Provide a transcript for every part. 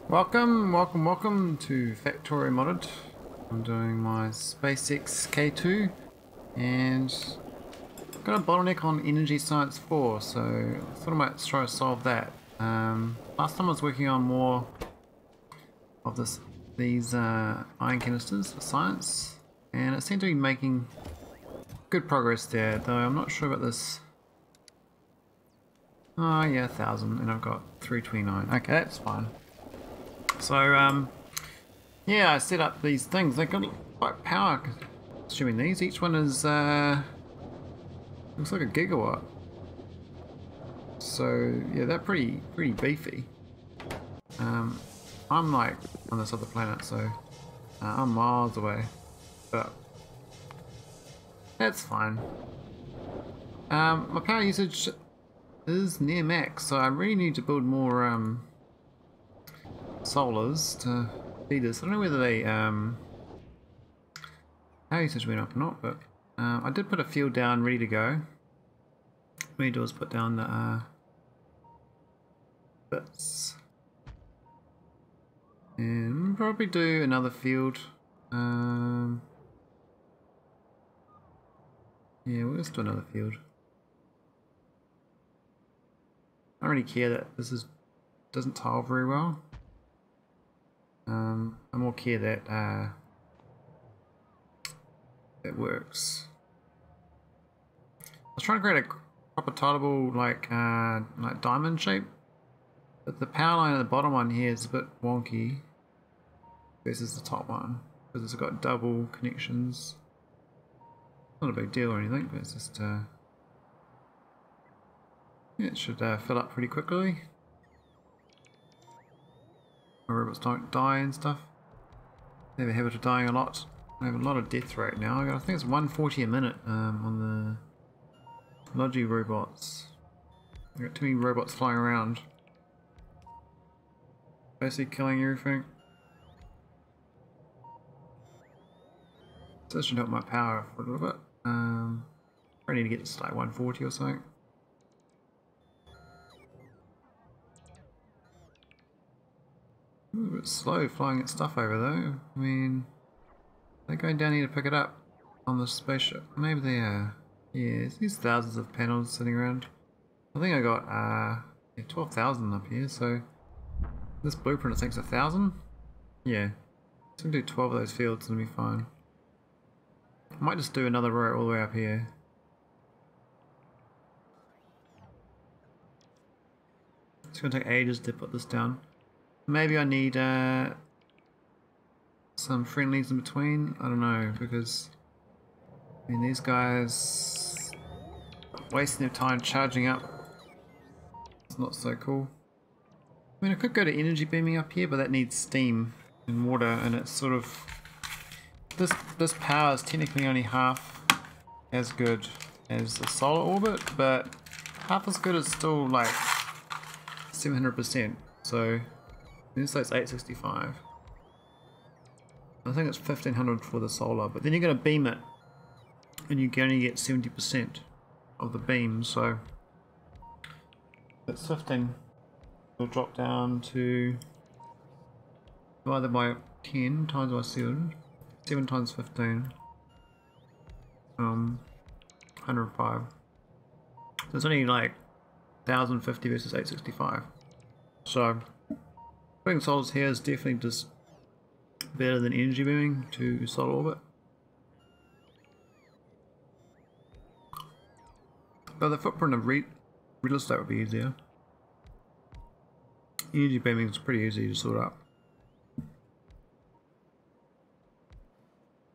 Welcome to Factorio Modded. I'm doing my SpaceX K2 and got a bottleneck on Energy Science 4, so I thought I might try to solve that. Last time I was working on more of these iron canisters for science, and it seemed to be making good progress there, though I'm not sure about this. Oh yeah, 1,000, and I've got 329. Okay, that's fine. So, yeah, I set up these things. They've got quite power consuming these. Each one is, looks like a gigawatt. So, yeah, they're pretty beefy. I'm like on this other planet, so I'm miles away. But that's fine. My power usage is near max, so I really need to build more, solars to feed this. I don't know whether they power usage went up or not, but I did put a field down ready to go. What we do is put down the bits and probably do another field. Yeah, we'll just do another field. I don't really care that this doesn't tile very well. I more care that it works. I was trying to create a proper tileable like diamond shape, but the power line at the bottom one here is a bit wonky versus the top one because it's got double connections. Not a big deal or anything, but it's just yeah, it should fill up pretty quickly. My robots don't die and stuff. They have a habit of dying a lot. I have a lot of death rate now. I think it's 140 a minute on the Logi robots. I've got too many robots flying around. Basically killing everything. So this should help my power for a little bit. I need to get to like 140 or something. Ooh, a bit slow flying its stuff over though. I mean, they're going down here to pick it up on the spaceship. Maybe they are. Yeah, there's thousands of panels sitting around. I think I got yeah, 12,000 up here, so this blueprint I think is 1,000. Yeah, so I can do 12 of those fields and it'll be fine. I might just do another row all the way up here. It's going to take ages to put this down. Maybe I need some friendlies in between. I don't know, because I mean these guys wasting their time charging up. It's not so cool. I mean I could go to energy beaming up here, but that needs steam and water, and it's sort of this power is technically only half as good as the solar orbit, but half as good is still like 700%. So this is 865. I think it's 1500 for the solar, but then you're going to beam it and you can only get 70% of the beam, so that's 15. It'll drop down to divided by 10 times by 7 times 15, 105. So it's only like 1050 versus 865. So putting solars here is definitely just better than energy beaming to solar orbit. But the footprint of real estate would be easier. Energy beaming is pretty easy to sort out.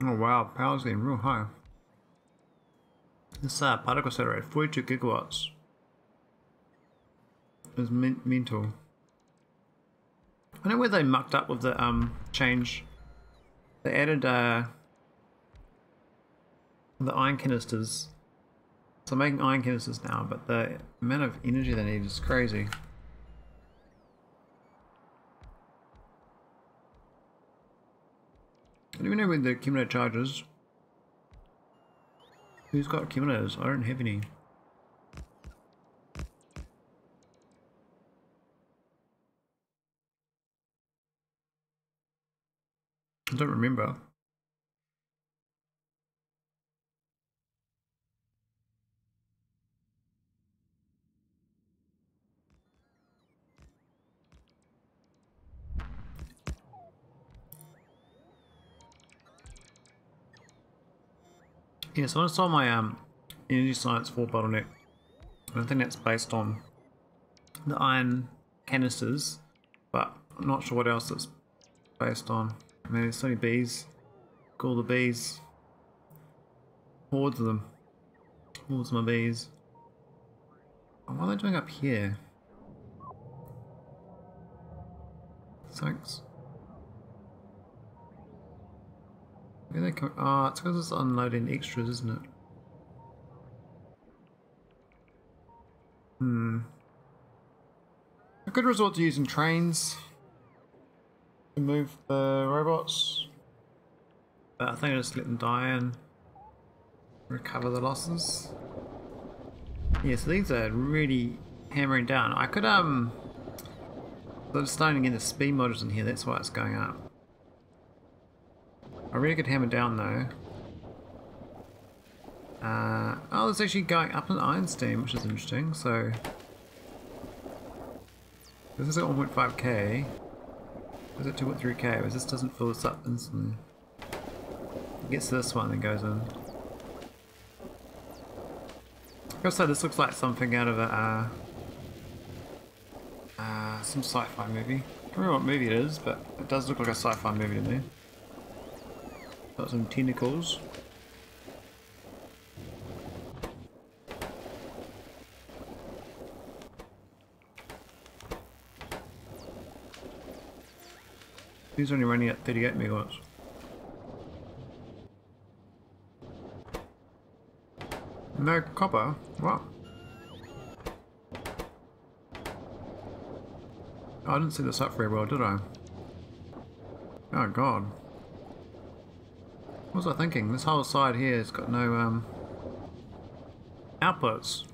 Oh wow, power's getting real high. This particle accelerator, 42 gigawatts. It's mental. I know where they mucked up with the change. They added the iron canisters. So I'm making iron canisters now, but the amount of energy they need is crazy. I don't even know where the accumulator charge is. Who's got accumulators? I don't have any. I don't remember. Yeah, so I saw my energy science 4 bottleneck. I think that's based on the iron canisters, but I'm not sure what else it's based on. I mean, there's so many bees. Call the bees. Hordes of them. Hordes of my bees. Oh, what are they doing up here? Thanks. Where are they coming? Oh, it's because it's unloading extras, isn't it? I could resort to using trains to move the robots, but I think I'll just let them die and recover the losses. Yeah, so these are really hammering down. I could they're starting to get the speed models in here, that's why it's going up. I really could hammer down though. Oh, it's actually going up in iron steam, which is interesting. So this is at 1.5k. Is it 2.3k? This doesn't fill this up instantly. It gets to this one and goes in. Also, this looks like something out of a some sci-fi movie. I don't know what movie it is, but it does look like a sci-fi movie to me. Got some tentacles. These are only running at 38 megawatts. No copper? What? Oh, I didn't see this up very well, did I? Oh god. What was I thinking? This whole side here has got no outputs.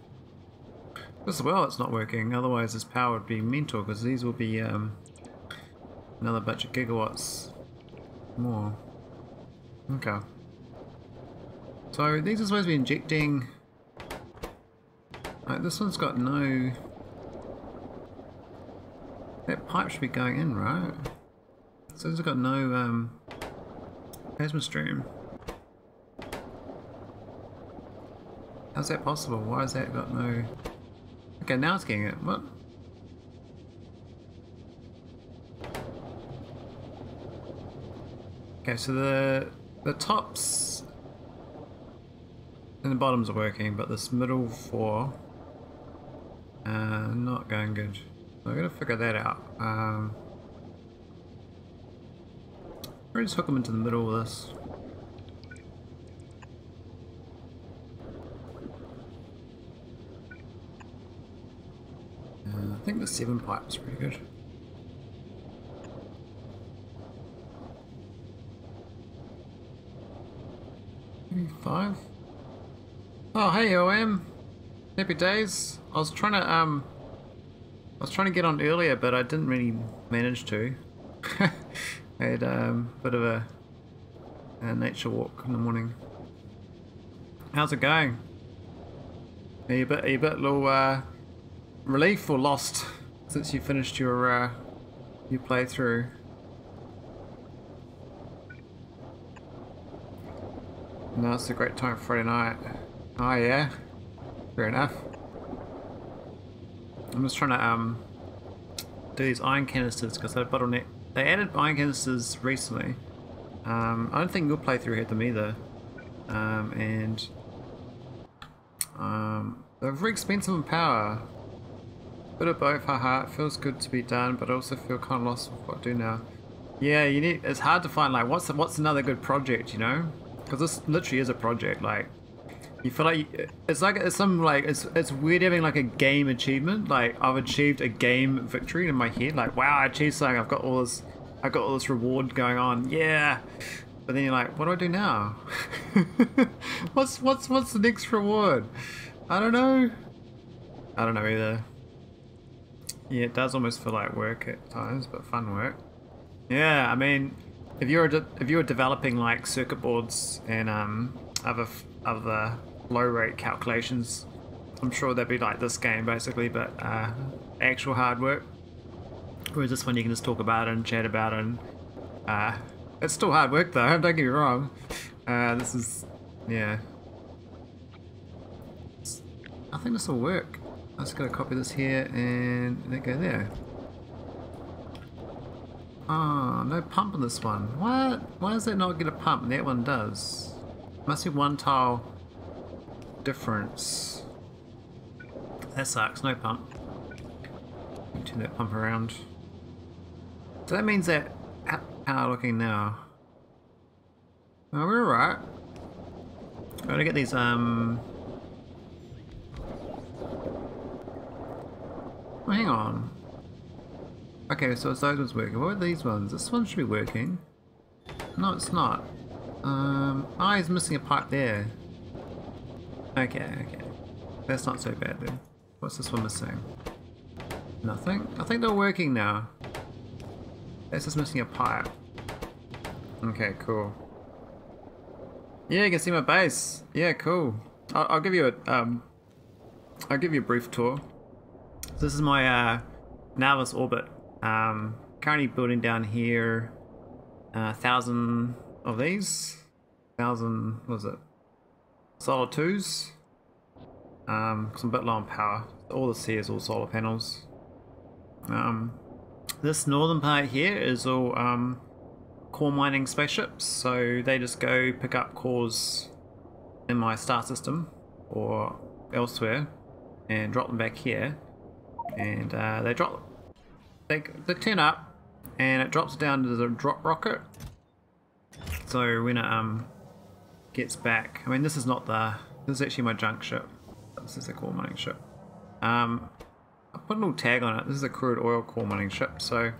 As well it's not working, otherwise this power would be mental, because these will be another bunch of gigawatts more. Okay. So these are supposed to be injecting... Like, this one's got no... That pipe should be going in, right? So this has got no plasma stream. How's that possible? Why has that got no... Okay, now it's getting it. What? Okay, so the tops and the bottoms are working, but this middle four not going good. So I'm gonna figure that out. Or just hook them into the middle of this. I think the 7 pipe is pretty good. Maybe 5. Oh hey OM, happy days. I was trying to get on earlier, but I didn't really manage to. I had a bit of a nature walk in the morning. How's it going? Are you a bit little relief or lost since you finished your playthrough? No, it's a great time for Friday night. Oh yeah, fair enough. I'm just trying to do these iron canisters because they bottleneck. They added iron canisters recently. I don't think your playthrough had them either, and they're very expensive in power. Bit of both, haha. It feels good to be done, but I also feel kind of lost with what to do now. Yeah, you need. It's hard to find like what's another good project, you know? Because this literally is a project. Like, you feel like it's some like it's weird having like a game achievement. Like I've achieved a game victory in my head. Like wow, I achieved something. I've got all this reward going on. Yeah. But then you're like, what do I do now? what's the next reward? I don't know. I don't know either. Yeah, it does almost feel like work at times, but fun work. Yeah, I mean, if you're developing like circuit boards and other low rate calculations, I'm sure they'd be like this game basically, but actual hard work. Whereas this one you can just talk about it and chat about it, and it's still hard work though, don't get me wrong. This is, yeah. I think this will work. I just gotta copy this here and let go there. Oh, no pump in this one. What? Why does that not get a pump? And that one does. Must be one tile difference. That sucks, no pump. Turn that pump around. So that means that, how are we looking now? Oh, we're alright. Gotta get these, oh, hang on. Okay, so it's those ones working. What are these ones? This one should be working. No, it's not. Oh, he's missing a pipe there. Okay. That's not so bad then. What's this one missing? Nothing? I think they're working now. That's just missing a pipe. Okay, cool. Yeah, you can see my base. Yeah, cool. I'll give you a brief tour. This is my nauvis orbit. Currently building down here 1,000 of these. 1,000, what was it? Solar 2s. Because I'm a bit low on power. All this here is all solar panels. This northern part here is all core mining spaceships, so they just go pick up cores in my star system or elsewhere and drop them back here, and they turn up and it drops down to the drop rocket. So when it gets back, I mean this is actually my junk ship. This is a core mining ship. I put a little tag on it. This is a crude oil core mining ship, so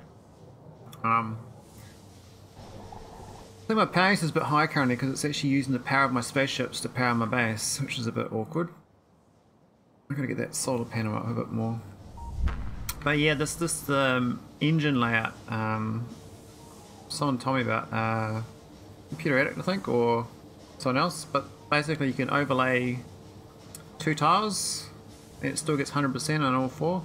I think my power use is a bit high currently because it's actually using the power of my spaceships to power my base, which is a bit awkward. I gotta get that solar panel up a bit more. But yeah, this engine layout. Someone told me about Computer Addict, I think, or someone else. But basically, you can overlay 2 tiles, and it still gets 100% on all 4.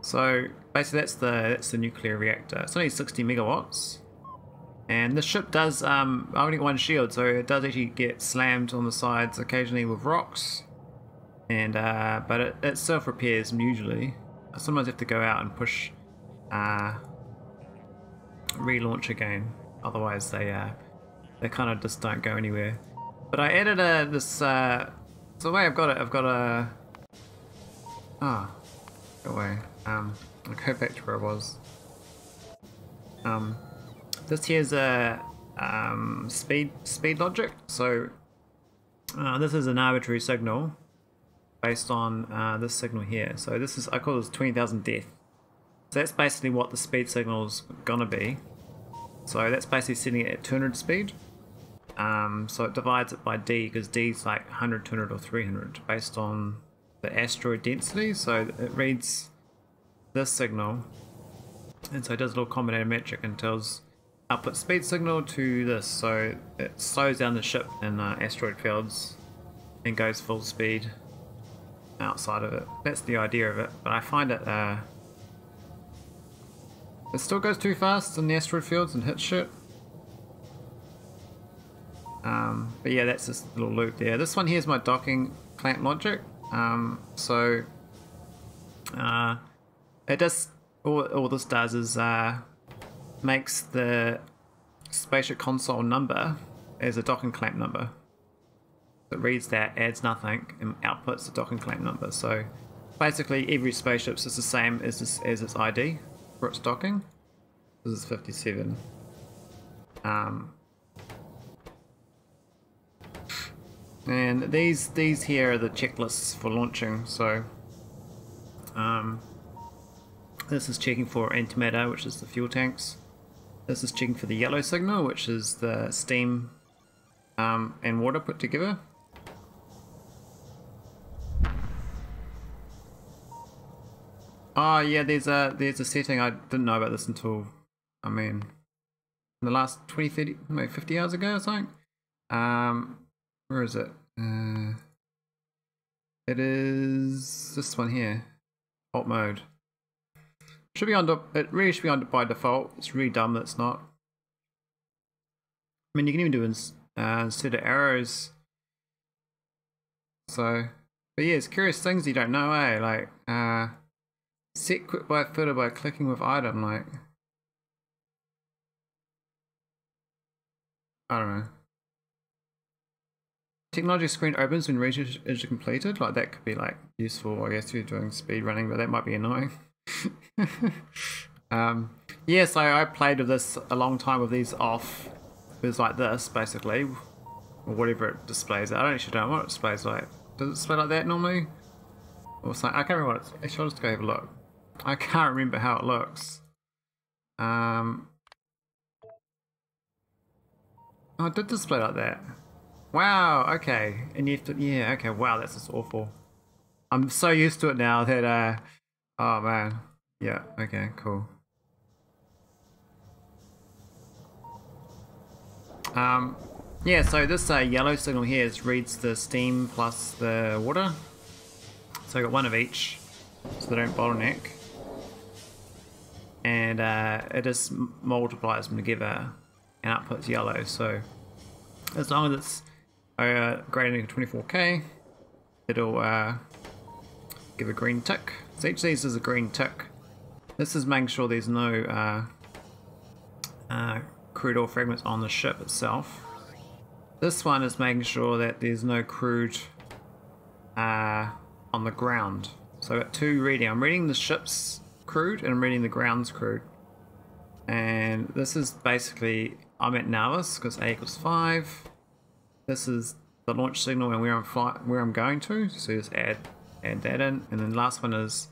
So basically, that's the nuclear reactor. It's only 60 megawatts, and the ship does. I've only got 1 shield, so it does actually get slammed on the sides occasionally with rocks, and but it self repairs usually. I sometimes have to go out and push relaunch again. Otherwise, they kind of just don't go anywhere. But I added this. So the way I've got it, go away. I'll go back to where I was. This here's a speed logic. So this is an arbitrary signal based on this signal here. So this is, I call this 20,000 depth. So that's basically what the speed signal's gonna be. So that's basically setting it at 200 speed. So it divides it by D, because D is like 100, 200 or 300 based on the asteroid density. So it reads this signal, and so it does a little combinator metric and tells output speed signal to this. So it slows down the ship in asteroid fields and goes full speed outside of it. That's the idea of it, but I find it still goes too fast in the asteroid fields and hits shit. But yeah, that's this little loop there. This one here is my docking clamp logic. So it does, all this does is makes the spaceship console number as a docking clamp number. It reads that, adds nothing, and outputs the docking clamp number. So basically every spaceship is the same as its ID for its docking. This is 57. And these here are the checklists for launching. So this is checking for antimatter, which is the fuel tanks. This is checking for the yellow signal, which is the steam and water put together. Oh yeah, there's a setting. I didn't know about this until, I mean, in the last 20, 30, maybe 50 hours ago or something. Where is it? It is this one here, alt mode. Should be on. It really should be on by default. It's really dumb that it's not. I mean, you can even do instead of arrows. So, but yeah, it's curious things you don't know, eh? Like, set quick by footer by clicking with item. Like, I don't know. Technology screen opens when research is completed. Like that could be like useful, I guess, if you're doing speed running, but that might be annoying. Yeah, so I played with this a long time with these off. It was like this, basically, or whatever it displays. I don't actually know what it displays like. Does it display like that normally? Or something? I can't remember what it's. Actually, I'll just go have a look. I can't remember how it looks. Oh, it did display like that. Wow, okay. And you have to, yeah, okay, wow, that's just awful. I'm so used to it now that, oh man. Yeah, okay, cool. Yeah, so this yellow signal here reads the steam plus the water. So I got one of each, so they don't bottleneck. And it just multiplies them together and outputs yellow. So as long as it's greater than 24k, it'll give a green tick. So each of these is a green tick. This is making sure there's no crude oil fragments on the ship itself. This one is making sure that there's no crude on the ground. So I've got two reading. I'm reading the ship's crude and I'm reading the ground's crude. And this is basically, I'm at nauvis because A equals 5. This is the launch signal and where I'm going to. So just add that in. And then the last one is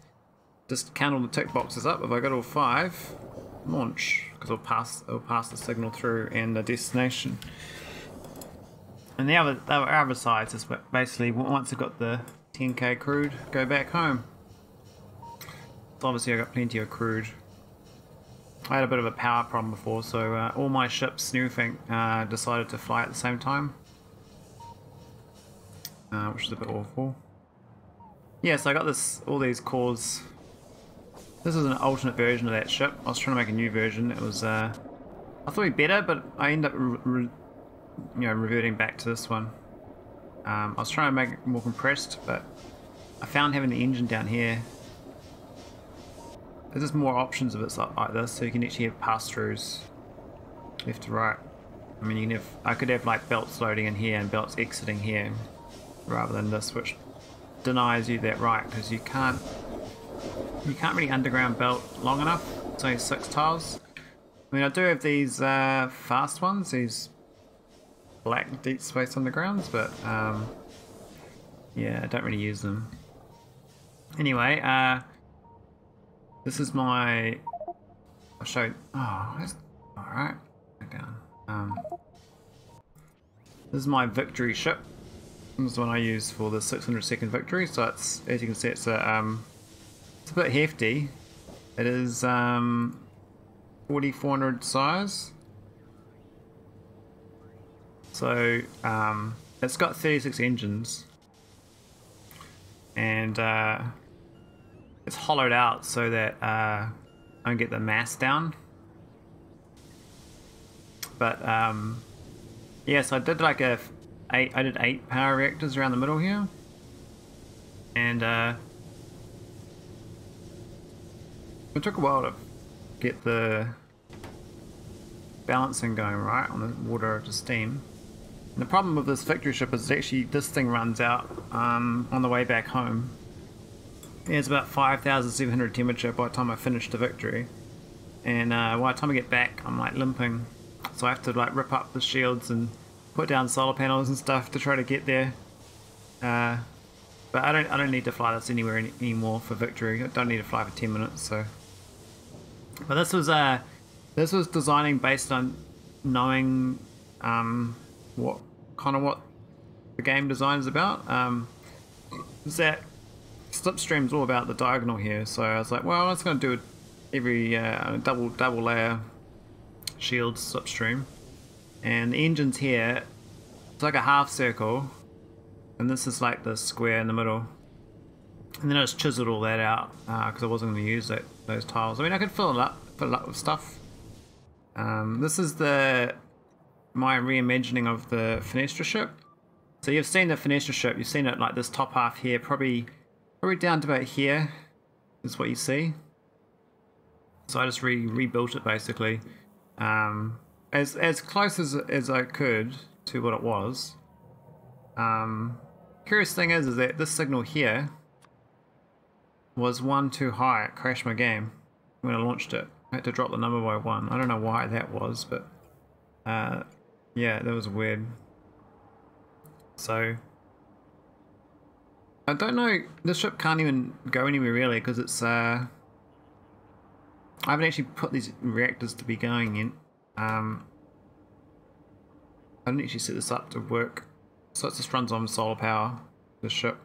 just count all the tick boxes up. If I got all 5, launch, because it'll pass the signal through and the destination. And the other sides is basically once I've got the 10k crude, go back home. So obviously I got plenty of crude. I had a bit of a power problem before, so all my ships and everything decided to fly at the same time, which is a bit awful. Yeah, so I got all these cores. This is an alternate version of that ship. I was trying to make a new version. It was I thought it'd be better, but I ended up reverting back to this one. I was trying to make it more compressed, but I found having the engine down here, there's just more options of it like this, so you can actually have pass-throughs left to right. I mean, I could have like belts loading in here and belts exiting here, rather than this, which denies you that right, because you can't really underground belt long enough. It's only 6 tiles. I mean, I do have these fast ones, these black deep space undergrounds, but yeah, I don't really use them. Anyway, this is my. I'll show you. Oh, that's alright. Go down. This is my victory ship. This is the one I use for the 600-second victory. So it's, as you can see, it's a bit hefty. It is 4400 size. So it's got 36 engines, and it's hollowed out so that I don't get the mass down. But yeah, so I did like I did 8 power reactors around the middle here, and it took a while to get the balancing going right on the water to steam. And the problem with this victory ship is actually this thing runs out on the way back home. It's about 5,700 temperature by the time I finish the victory, and by the time I get back I'm like limping, so I have to like rip up the shields and put down solar panels and stuff to try to get there. But I don't need to fly this anywhere anymore for victory. I don't need to fly for 10 minutes. So, but this was designing based on knowing what the game design is about. Is that slipstream's all about the diagonal here, so I was like, well, I was going to do it every double layer shield slipstream. And the engine's here. It's like a half circle, and this is like the square in the middle. And then I just chiseled all that out because I wasn't going to use those tiles. I mean, I could fill it up with stuff. This is my reimagining of the Fenestra ship. So you've seen the Fenestra ship. You've seen it like this top half here, probably down to about here is what you see. So I just rebuilt it basically, as close as I could to what it was. Curious thing is that this signal here was 1 too high. It crashed my game when I launched it. I had to drop the number by 1. I don't know why that was, but yeah, that was weird. So I don't know. This ship can't even go anywhere really because it's I haven't actually put these reactors to be going in. I didn't actually set this up to work, so it just runs on solar power. This ship.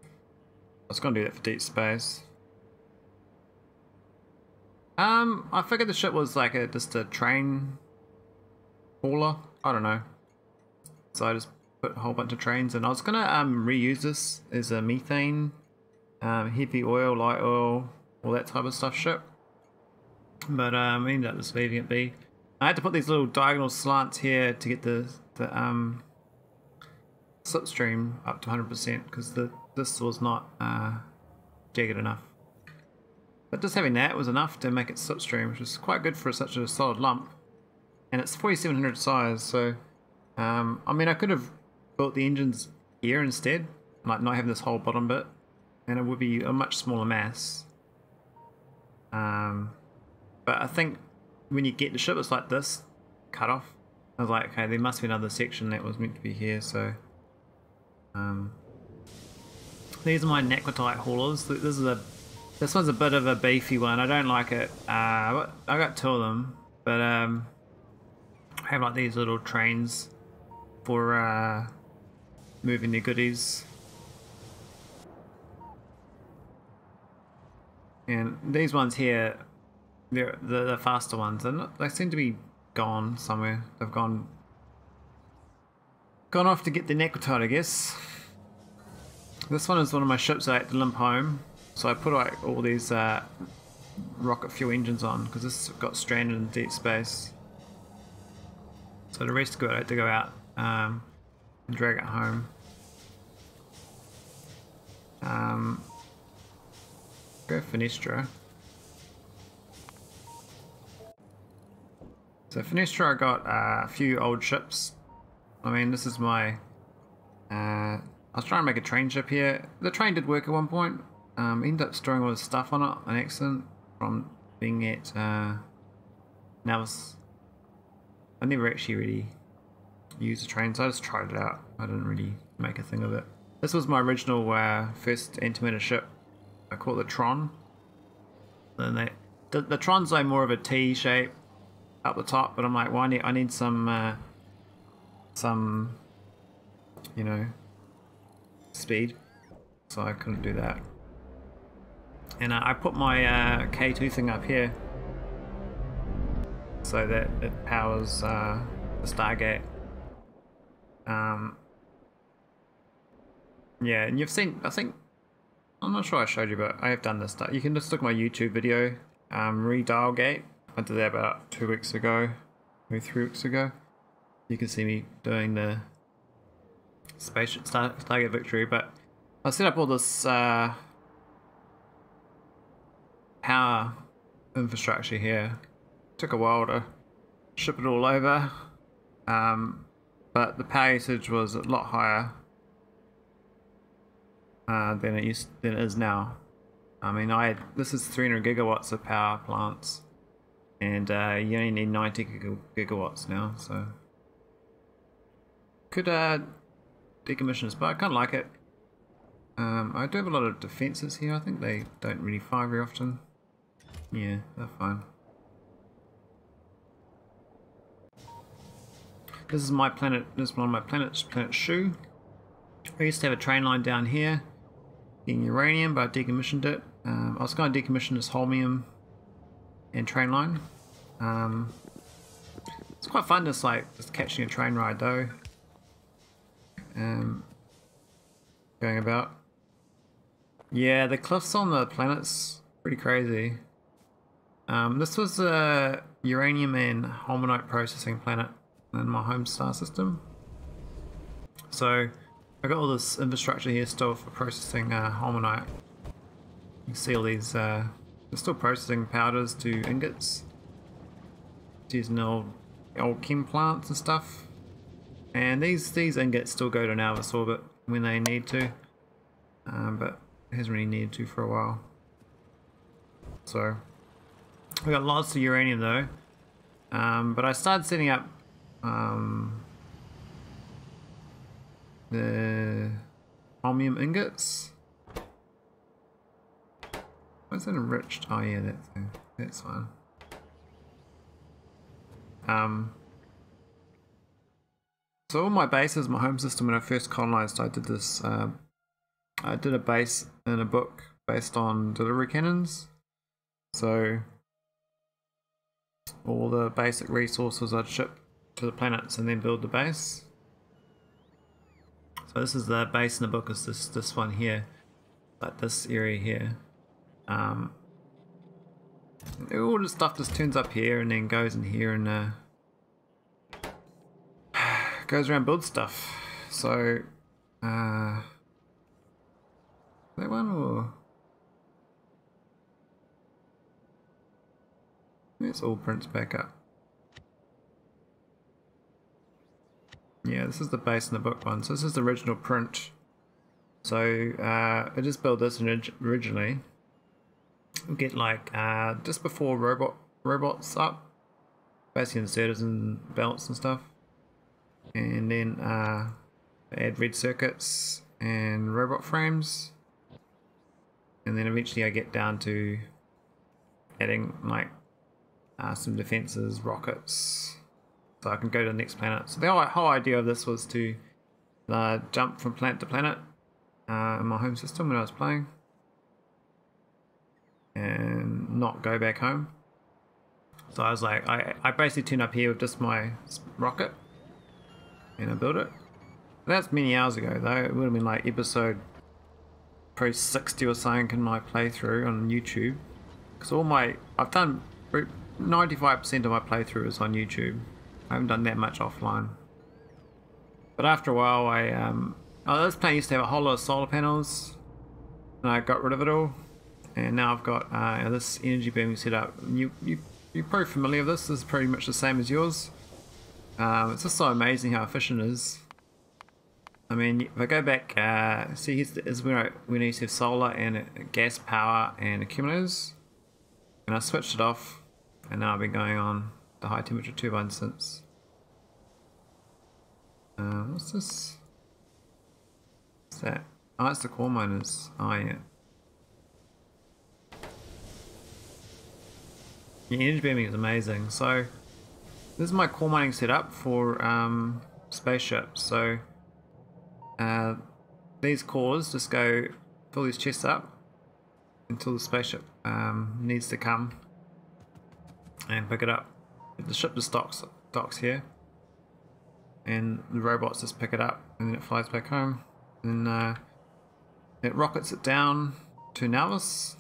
I was going to do that for deep space. I figured the ship was like just a train hauler. I don't know. So I just put a whole bunch of trains, and I was gonna reuse this as a methane, heavy oil, light oil, all that type of stuff ship. But I ended up just leaving it be. I had to put these little diagonal slants here to get the slipstream up to 100% because this was not jagged enough. But just having that was enough to make it slipstream, which is quite good for such a solid lump. And it's 4700 size, so I mean I could have built the engines here instead, like not having this whole bottom bit, and it would be a much smaller mass. But I think when you get the ship, it's like this, cut off. I was like, okay, there must be another section that was meant to be here, so these are my Naquitite haulers. This one's a bit of a beefy one. I don't like it. I got 2 of them, but I have like these little trains for moving their goodies. And these ones here, they're the faster ones. They seem to be gone somewhere. They've gone off to get the Naquitite, I guess. This one is one of my ships I had to limp home, so I put like all these rocket fuel engines on because this got stranded in deep space. So the rest of it I had to go out and drag it home. Go Fenestra. So Fenestra, I got a few old ships. I mean, this is my I was trying to make a train ship here. The train did work at one point. Ended up storing all this stuff on it, an accident from being at nauvis. I never actually really used the train, so I just tried it out. I didn't really make a thing of it. This was my original first antimatter ship. I call it the Tron. Then the Tron's like more of a T shape up the top, but I'm like, well, I need some you know, speed, so I couldn't do that. And I put my K2 thing up here so that it powers the Stargate. Yeah, and you've seen, I think, I'm not sure I showed you, but I have done this stuff. You can just look at my YouTube video, redial gate. I did that about 2 weeks ago, maybe 3 weeks ago. You can see me doing the spaceship Stargate Victory, but I set up all this power infrastructure here. Took a while to ship it all over, but the power usage was a lot higher than it is now. I mean, this is 300 gigawatts of power plants, and you only need 90 gigawatts now, so could decommission this, but I kind of like it. I do have a lot of defenses here. I think they don't really fire very often. Yeah, they're fine. This is my planet. This is one of my planets, Planet Shu. I used to have a train line down here. getting uranium, but I decommissioned it. I was going to decommission this holmium and train line. It's quite fun just catching a train ride though. Going about. Yeah, the cliffs on the planet's pretty crazy. This was a uranium and holmonite processing planet in my home star system. So I got all this infrastructure here still for processing holmonite. You can see all these, they're still processing powders to ingots. Using old chem plants and stuff. And these ingots still go to nauvis orbit when they need to. But it hasn't really needed to for a while. So we got lots of uranium though. But I started setting up the holmium ingots. What's that enriched? Oh yeah, that thing. That's fine. So all my bases, my home system when I first colonized, I did this, I did a base in a book based on delivery cannons. So all the basic resources I'd ship to the planets and then build the base. So this is the base in the book, is this one here, like this area here. All the stuff just turns up here and then goes in here and goes around build stuff. So that one, or it's all prints back up. Yeah, this is the base in the book one. So this is the original print. So I just built this originally. We get like just before robots up, basically inserters and belts and stuff, and then add red circuits and robot frames, and then eventually I get down to adding like some defenses, rockets, so I can go to the next planet. So the whole idea of this was to jump from planet to planet in my home system when I was playing, and not go back home. So I was like, I basically turned up here with just my rocket and I built it. That's many hours ago though. It would have been like episode probably 60 or something in my playthrough on YouTube, because I've done 95% of my playthrough is on YouTube. I haven't done that much offline. But after a while this planet used to have a whole lot of solar panels and I got rid of it all. And now I've got this energy beaming set up. You're probably familiar with this. This is pretty much the same as yours. It's just so amazing how efficient it is. I mean, if I go back, see here's where I used to have solar and gas power and accumulators. And I switched it off, and now I've been going on the high temperature turbine since. What's this? What's that? Oh, it's the core miners. Oh yeah. Yeah, energy beaming is amazing. So this is my core mining setup for spaceships. So these cores just go fill these chests up until the spaceship needs to come and pick it up. The ship just docks here, and the robots just pick it up, and then it flies back home. And it rockets it down to nauvis.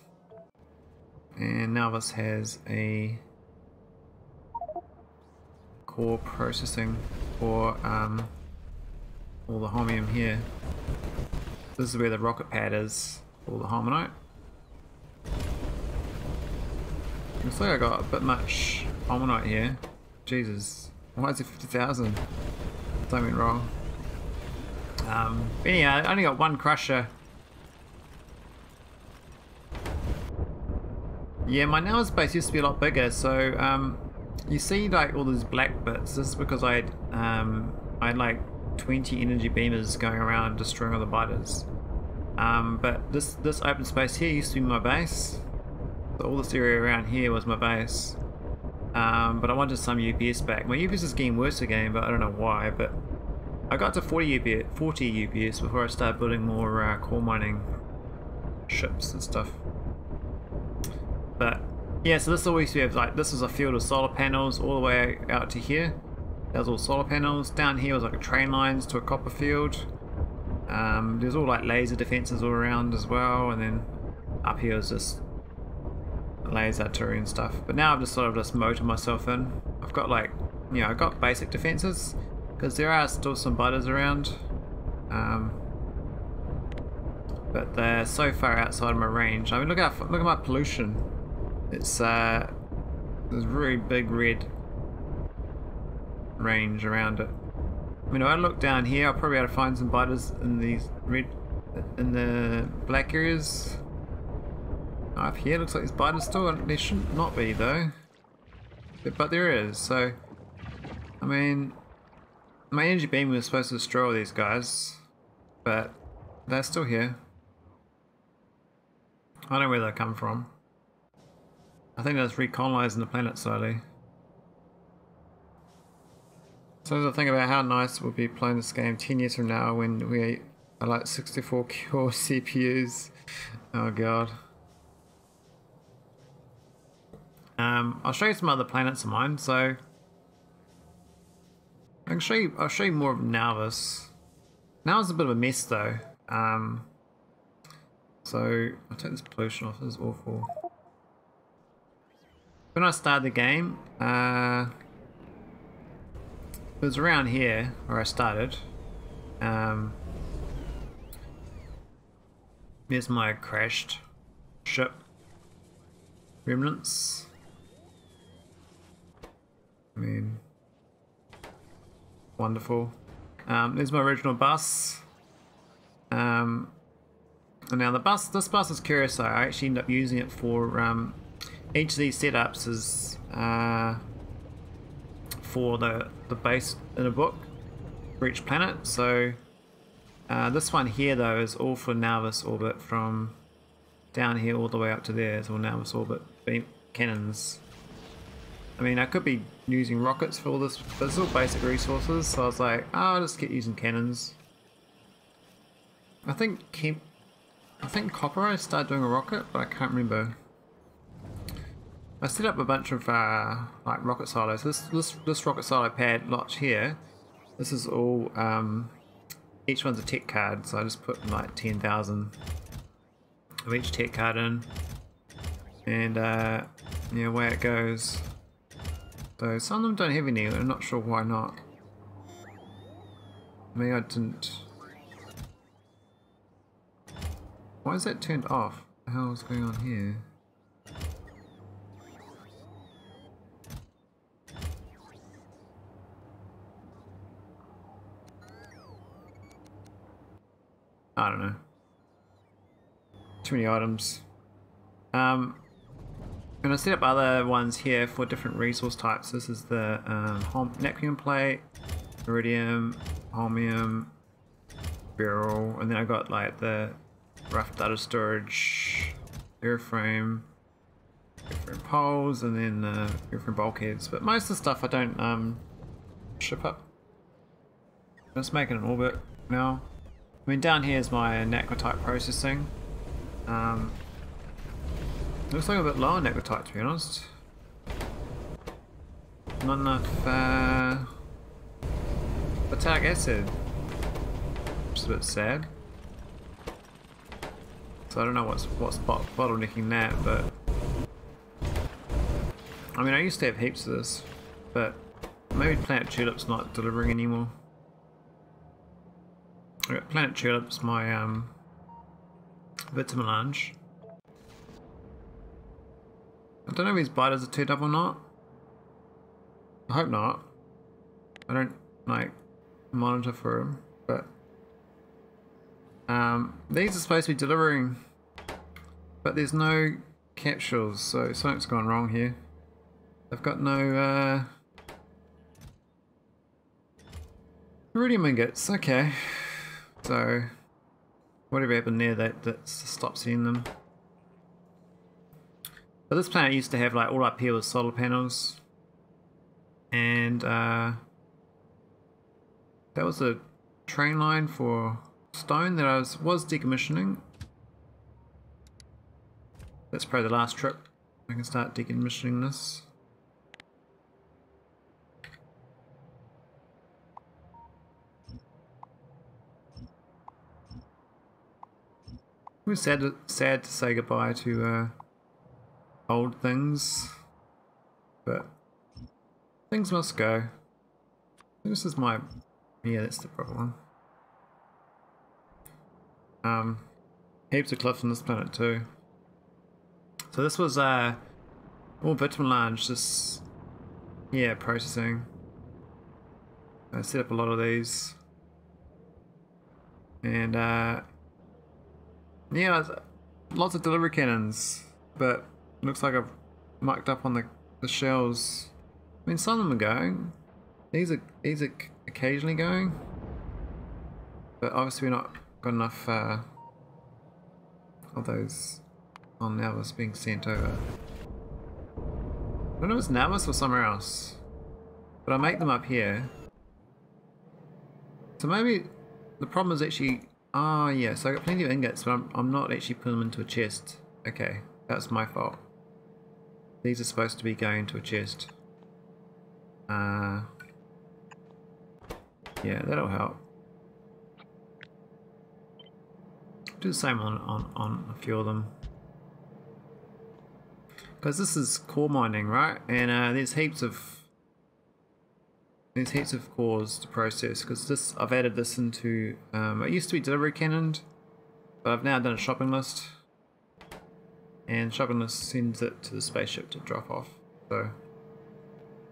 And nauvis has a core processing for all the holmium here. This is where the rocket pad is for the holmonite. Looks like I got a bit much holmonite here. Jesus, why is it 50,000? Something wrong. But yeah, I only got one crusher. Yeah, my nauvis base used to be a lot bigger, so you see like all these black bits. This is because I had like 20 energy beamers going around destroying all the biters. But this open space here used to be my base. So all this area around here was my base. But I wanted some UPS back. My UPS is getting worse again, but I don't know why. But I got to 40 UPS before I started building more core mining ships and stuff. But yeah, so this always have like, this is a field of solar panels all the way out to here. That was all solar panels. Down here was like a train lines to a copper field. There's all like laser defenses all around as well, and then up here is just laser artillery and stuff. But now I've just sort of just motored myself in. I've got like, you know, I've got basic defenses because there are still some butters around. But they're so far outside of my range. I mean, look at my pollution. It's there's a really big red range around it. I mean, if I look down here, I'll probably be able to find some butters in these in the black areas. Up here, looks like there's butters still. There shouldn't not be though, but there is. So, I mean, my energy beam was supposed to destroy all these guys, but they're still here. I don't know where they come from. I think they're just recolonizing the planet slowly. So as I think about how nice it would be playing this game 10 years from now when we are like 64 core CPUs. Oh god. I'll show you some other planets of mine. So I'll show you more of nauvis. Nauvis is a bit of a mess though. So I'll take this pollution off. This is awful. When I started the game, it was around here where I started. There's my crashed ship remnants. I mean, wonderful. There's my original bus. And now this bus is curious. So I actually end up using it for each of these setups is for the base in a book for each planet. So this one here though is all for nauvis orbit, from down here all the way up to there. It's all nauvis orbit beam cannons. I mean, I could be using rockets for all this, but it's all basic resources. So I was like, oh, I'll just get using cannons. I think Copper I started doing a rocket, but I can't remember. I set up a bunch of like rocket silos. This rocket silo pad lot here, this is all each one's a tech card, so I just put like 10,000 of each tech card in, and yeah, away it goes. So some of them don't have any. I'm not sure why not. Maybe I didn't. Why is that turned off? What the hell is going on here? I don't know. Too many items. I'm gonna set up other ones here for different resource types. This is the natrium plate, iridium, holmium, beryl, and then I got like the rough data storage, airframe poles, and then airframe bulkheads. But most of the stuff I don't ship up. I'm just making an orbit now. I mean, down here is my naquitite processing. Looks like a bit low on naquitite, to be honest. Not enough metallic acid, which is a bit sad. So I don't know what's bottlenecking that, but I mean, I used to have heaps of this, but maybe Planet Tulip's not delivering anymore. I got Planet Tulip's my vita melange. I don't know if these biters are turned up or not. I hope not. I don't like monitor for them, but these are supposed to be delivering, but there's no capsules, so something's gone wrong here. They've got no iridium ingots. Okay, so whatever happened there, that stopped seeing them. But this planet used to have, like, all up here was solar panels, and that was a train line for stone that I was decommissioning. That's probably the last trip. I can start decommissioning this. It was sad to say goodbye to old things, but things must go. This is my... yeah, that's the problem. Heaps of cliffs on this planet too. So this was all bitumen large, just yeah, processing. I set up a lot of these, and yeah, lots of delivery cannons, but it looks like I've mucked up on the shells. I mean, some of them are going. These are occasionally going, but obviously we're not got enough of those on nauvis being sent over. I don't know if it's nauvis or somewhere else, but I make them up here. So maybe the problem is actually, oh yeah, so I got plenty of ingots, but I'm not actually putting them into a chest. Okay, that's my fault. These are supposed to be going to a chest. Yeah, that'll help. Do the same on a few of them. Because this is core mining, right? And there's heaps of cores to process. Because this, I've added this into. It used to be delivery cannon, but I've now done a shopping list. And shopping list sends it to the spaceship to drop off. So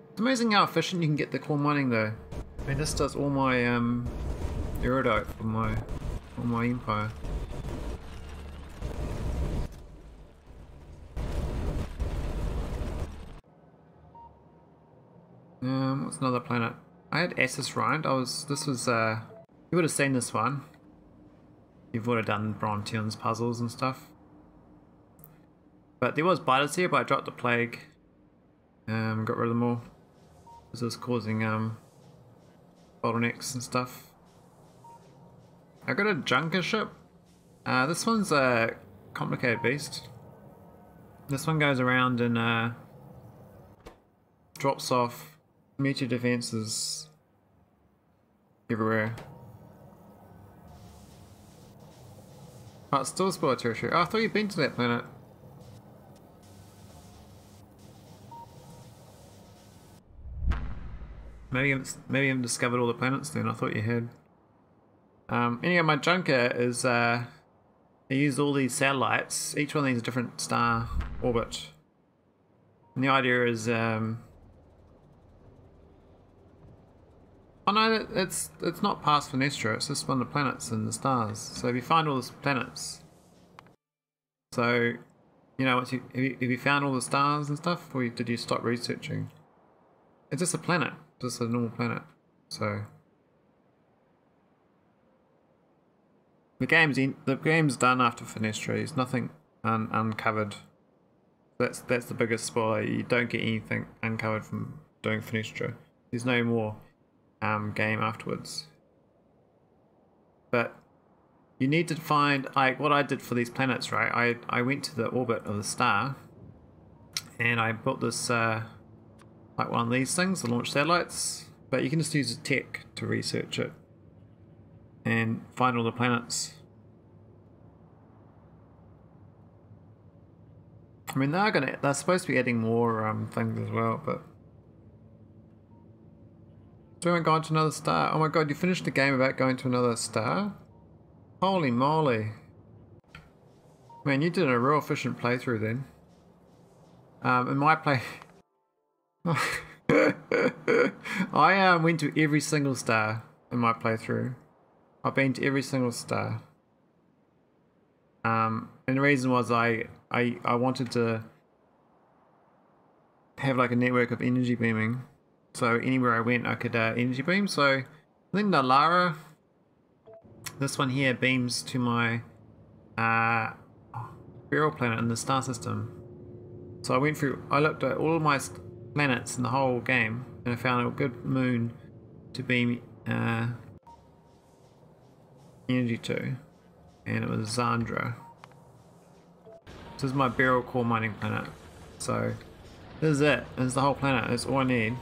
it's amazing how efficient you can get the core mining, though. I mean, this does all my erudite for my empire. What's another planet? I had Assus Rind. This was you would have seen this one. You would have done Brontion's puzzles and stuff. But there was biters here, but I dropped the plague. Got rid of them all. This was causing bottlenecks and stuff. I got a junker ship. This one's a complicated beast. This one goes around and drops off meteor defenses everywhere. Oh, it's still spoiled territory. Oh, I thought you'd been to that planet. Maybe you haven't discovered all the planets then. I thought you had. Anyway, my junker is I use all these satellites. Each one of these is a different star orbit. And the idea is oh no, it's not past Fenestra, it's just one of the planets and the stars. So if you find all the planets, so you know, have you found all the stars and stuff, or did you stop researching? It's just a planet, just a normal planet. So the game's done after Fenestra. There's nothing uncovered. That's the biggest spoiler. You don't get anything uncovered from doing Fenestra. There's no more game afterwards. But you need to find, like what I did for these planets, right? I went to the orbit of the star and I built this like one of these things to launch satellites, but you can just use the tech to research it and find all the planets. I mean, they're supposed to be adding more things as well, but we haven't gone to another star. Oh my god, you finished the game without going to another star? Holy moly. Man, you did a real efficient playthrough then. In my play... I went to every single star in my playthrough. I've been to every single star. And the reason was I wanted to have like a network of energy beaming. So anywhere I went I could energy beam. So I think the Lara, this one here, beams to my burial planet in the star system. So I looked at all of my planets in the whole game and I found a good moon to beam energy to, and it was Zandra. This is my burial core mining planet. So this is it. This is the whole planet. That's all I need.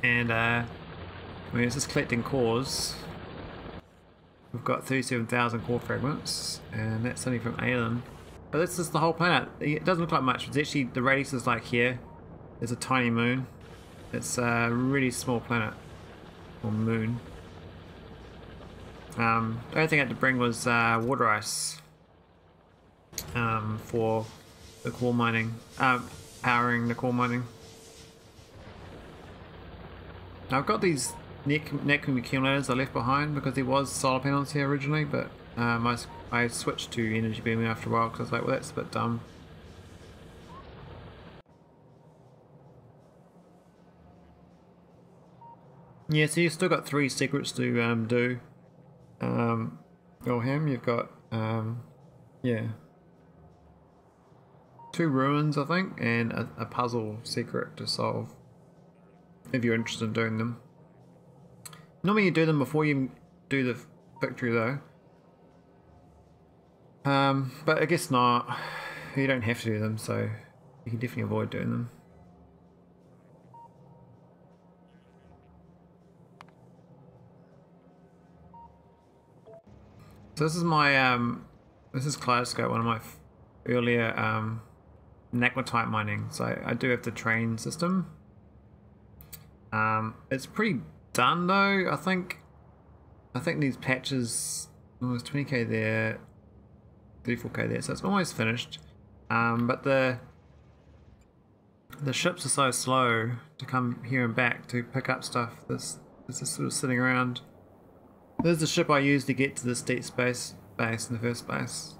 And I mean, it's just collecting cores. We've got 37,000 core fragments, and that's only from Alien. But this is the whole planet. It doesn't look like much. It's actually, the radius is like here. There's a tiny moon. It's a really small planet. Or moon. The only thing I had to bring was water ice. For the core mining. Powering the core mining. Now I've got these Necum accumulators I left behind because there was solar panels here originally, but I switched to energy beaming after a while because I was like, well, that's a bit dumb. Yeah, so you've still got 3 secrets to do. Ilham, you've got yeah, 2 ruins I think, and a puzzle secret to solve if you're interested in doing them. Normally you do them before you do the victory though. But I guess not. You don't have to do them, so you can definitely avoid doing them. So this is my this is Kaleidoscope, one of my earlier Nacmatite mining. So I do have the train system. It's pretty done though. I think these patches, almost 20k there, 34k there, so it's almost finished. But the ships are so slow to come here and back to pick up stuff. This is sort of sitting around. This is the ship I used to get to this deep space base in the first place.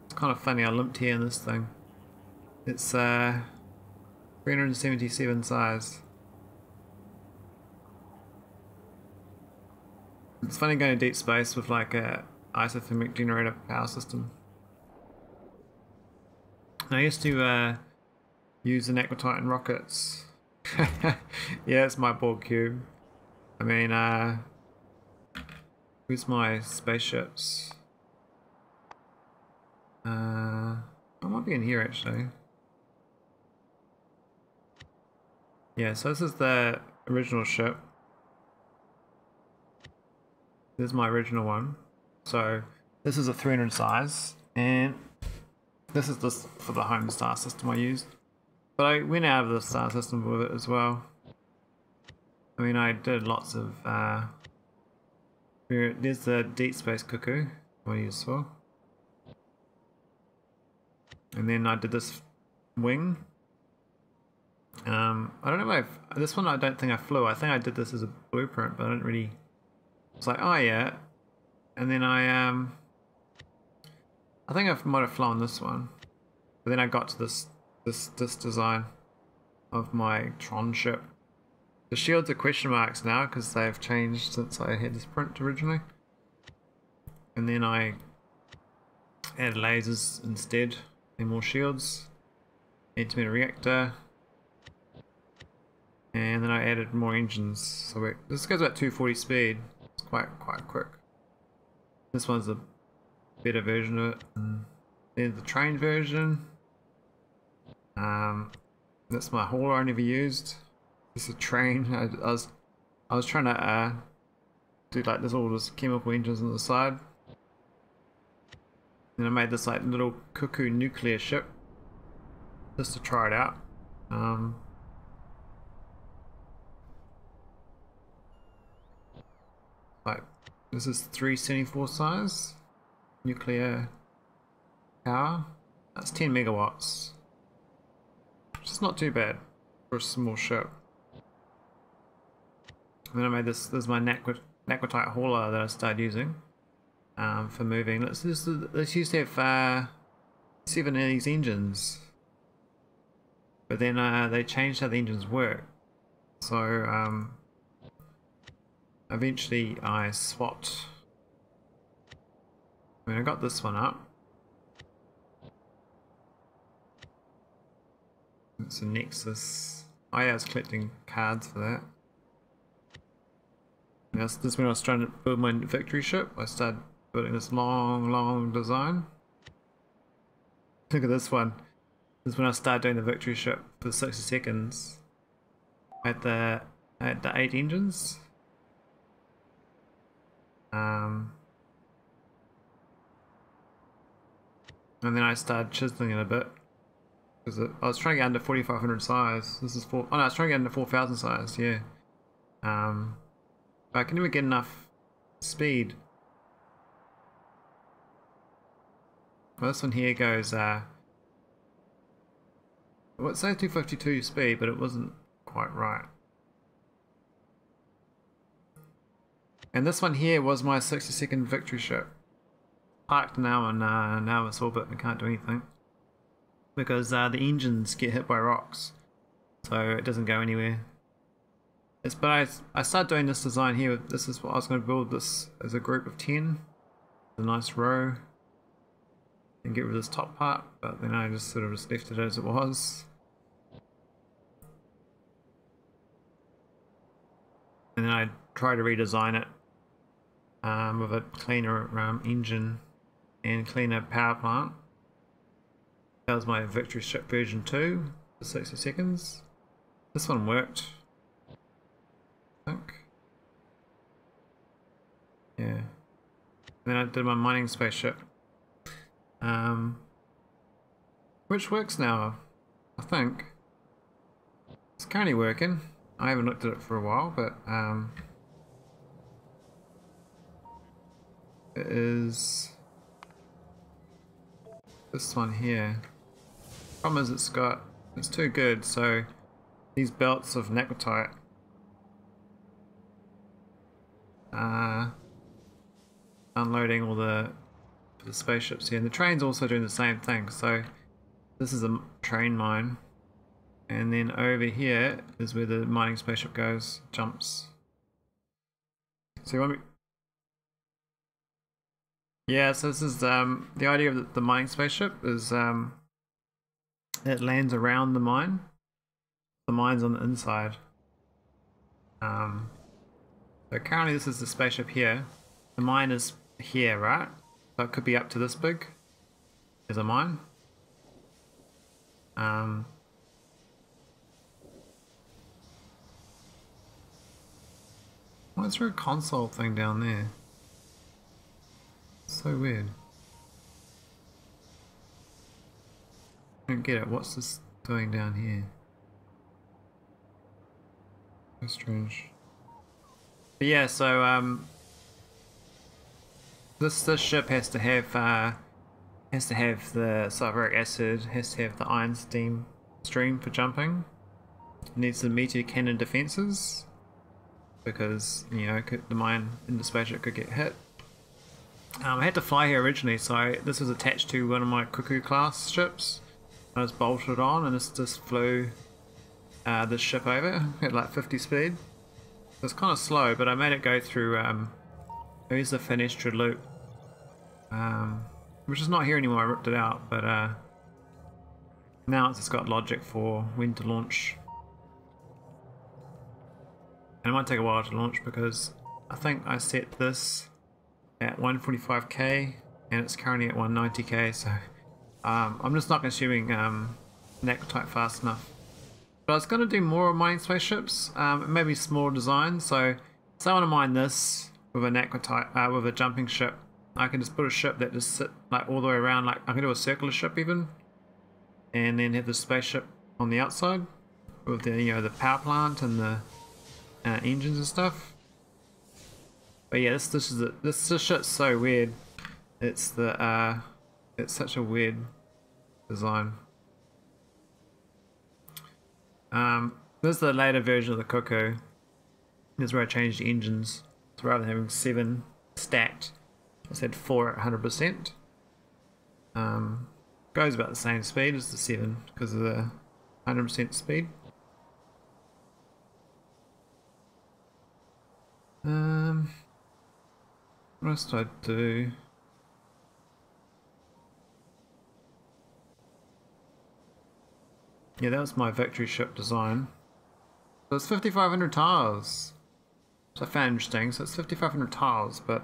It's kind of funny, I limped here in this thing. It's 377 size. It's funny going to deep space with like a isothermic generator power system. I used to use the Nacmatite in rockets. Yeah, it's my Borg cube. I mean, where's my spaceships? I might be in here actually. Yeah, so this is the original ship. This is my original one. So this is a 300 size, and this is just for the home star system I used. But I went out of the star system with it as well. I mean, I did lots of there's the deep space cuckoo I used for. And then I did this wing. I don't know if this one I don't think I flew. I think I did this as a blueprint, but I didn't really. It's like, oh yeah, and then I think I might have flown this one, but then I got to this design of my Tron ship. The shields are question marks now because they've changed since I had this print originally, and then I added lasers instead and more shields, antimatter reactor, and then I added more engines. So this goes about 240 speed. It's quite quick. This one's a better version of it. And then the train version. That's my hauler I never used. This is a train. I was trying to do like this all this chemical engines on the side. And I made this like little cuckoo nuclear ship just to try it out. Like this is 374 size nuclear power. That's 10 megawatts, which is not too bad for a small ship. And then I made this. This is my Nacmatite hauler that I started using for moving. Let's used to have 7 of these engines, but then they changed how the engines work. So eventually I swapped. I mean, I got this one up. It's a Nexus. I was collecting cards for that. And this is when I was trying to build my victory ship. I started building this long design. Look at this one. This is when I started doing the victory ship for 60 seconds. At the 8 engines. And then I started chiseling it a bit. Because I was trying to get under 4500 size. This is oh no, I was trying to get under 4000 size, yeah. But I can never get enough speed. Well, this one here goes, well, it says 252 speed, but it wasn't quite right. And this one here was my 60-second victory ship. Parked now in nauvis orbit and can't do anything. Because the engines get hit by rocks. So it doesn't go anywhere. But I started doing this design here. This is what I was going to build this as a group of 10. A nice row. And get rid of this top part. But then I just sort of just left it as it was. And then I tried to redesign it with a cleaner engine and cleaner power plant. That was my victory ship version 2 for 60 seconds. This one worked, I think. Yeah. And then I did my mining spaceship, which works now, I think. It's currently working. I haven't looked at it for a while, but it is this one here. Problem is it's too good, so these belts of necrotite unloading all the spaceships here, and the train's also doing the same thing. So this is a train mine, and then over here is where the mining spaceship goes, jumps. So you want me? Yeah, so this is the idea of the mining spaceship is it lands around the mine. The mine's on the inside. So currently this is the spaceship here. The mine is here, right? So it could be up to this big. There's a mine. Oh, is there a console thing down there? So weird. I don't get it. What's this doing down here? So strange. But yeah, so this ship has to have the sulfuric acid, has to have the iron stream for jumping. It needs the meteor cannon defenses because you know the mine in the spaceship could get hit. I had to fly here originally, so this was attached to one of my cuckoo class ships. I was bolted on, and this just flew this ship over at like 50 speed. It's kind of slow, but I made it go through. Here's the fenestra loop, which is not here anymore. I ripped it out, but now it's just got logic for when to launch. And it might take a while to launch because I think I set this at 145k and it's currently at 190k, so I'm just not consuming necrotite fast enough. But I was going to do more mining spaceships, maybe small designs. So I want to mine this with a necrotite, with a jumping ship. I can just put a ship that just sit like all the way around. Like I can do a circular ship even, and then have the spaceship on the outside with the the power plant and the engines and stuff. But yeah, this shit's so weird. It's such a weird design. This is the later version of the Cookoo. This is where I changed the engines. So rather than having 7 stacked, I said 4 at 100%. Goes about the same speed as the 7 because of the 100% speed. What else did I do? Yeah, that was my victory ship design. So it's 5,500 tiles. So I found interesting. So it's 5,500 tiles, but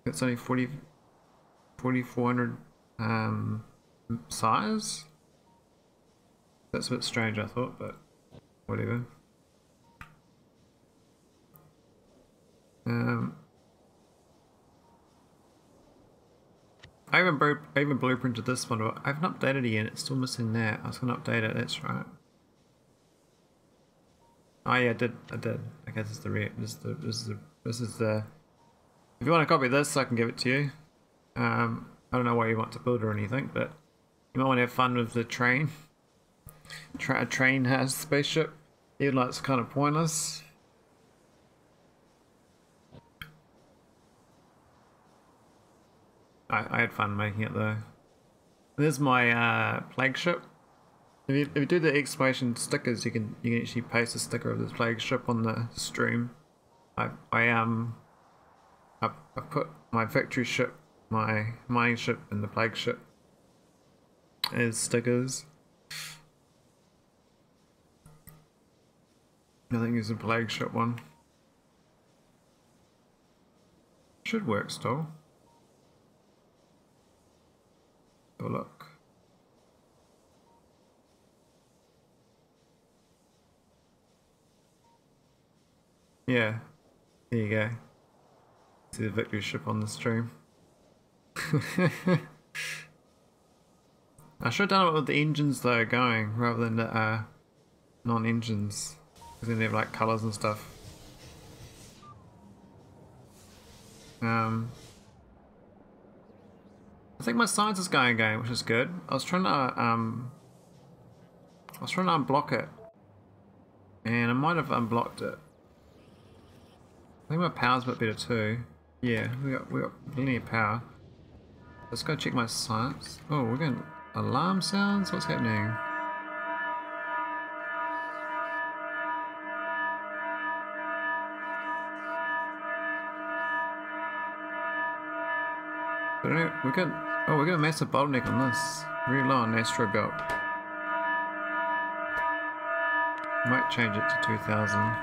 it's only 4,400 size. That's a bit strange, I thought, but whatever. I even blueprinted this one, but I haven't updated it yet. It's still missing that. I was going to update it. That's right. Oh yeah, I did. Okay, this is the. If you want a copy of this, I can give it to you. I don't know why you want to build or anything, but you might want to have fun with the train. A train has spaceship, even though it's kind of pointless. I had fun making it though. There's my flagship. If you do the exclamation stickers, you can actually paste a sticker of this flagship on the stream. I put my factory ship, my mining ship, and the flagship as stickers. I think it's a flagship one. Should work still. Have a look. Yeah, there you go. See the victory ship on the stream. I should have done it with the engines though going rather than the non-engines, because then they have like colours and stuff. I think my science is going again, which is good. I was trying to unblock it, and I might have unblocked it. I think my power's a bit better too. Yeah, we got plenty of power. Let's go check my science. Oh, we're getting alarm sounds. What's happening? We got a massive bottleneck on this. Really low on astro belt. Might change it to 2000.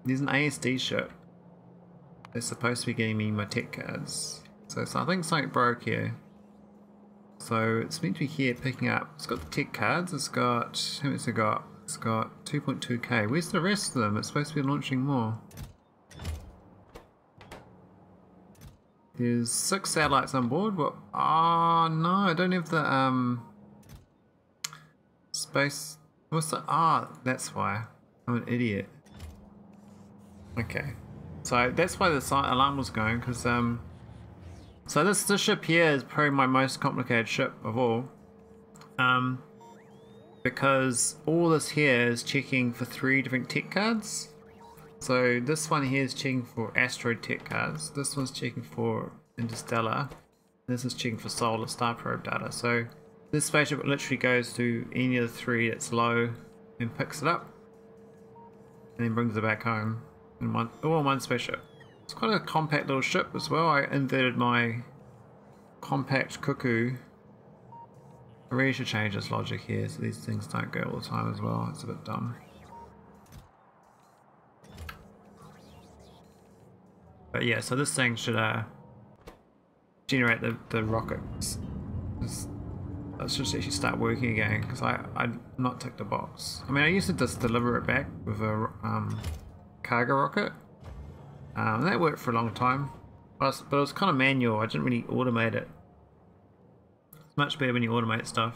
There's an ASD ship. They're supposed to be getting me my tech cards. So I think something broke here. So it's meant to be here picking up. It's got the tech cards. It's got, how much it got? It's got 2.2k. Where's the rest of them? It's supposed to be launching more. There's 6 satellites on board. What? Oh no, I don't have the space. What's the? Ah, that's why. I'm an idiot. Okay, so that's why the alarm was going, because so this ship here is probably my most complicated ship of all, because all this here is checking for 3 different tech cards. So this one here is checking for asteroid tech cards, this one's checking for interstellar, this is checking for solar star probe data. So this spaceship literally goes to any of the 3 that's low and picks it up and then brings it back home in all in one spaceship. It's quite a compact little ship as well. I inverted my compact cuckoo. I really should change this logic here so these things don't go all the time as well. It's a bit dumb. But yeah, so this thing should generate the rockets. Let's just actually start working again, because I've not ticked the box. I mean, I used to just deliver it back with a cargo rocket. That worked for a long time, but it was kind of manual. I didn't really automate it. It's much better when you automate stuff,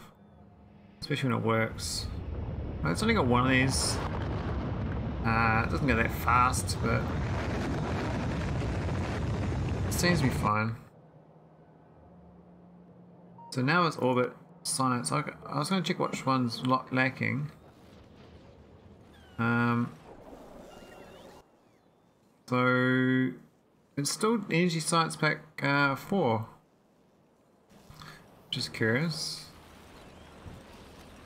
especially when it works. It's only got one of these. It doesn't go that fast, but it seems to be fine. So now it's orbit science. I was going to check which one's lacking. So it's still energy science pack 4. Just curious.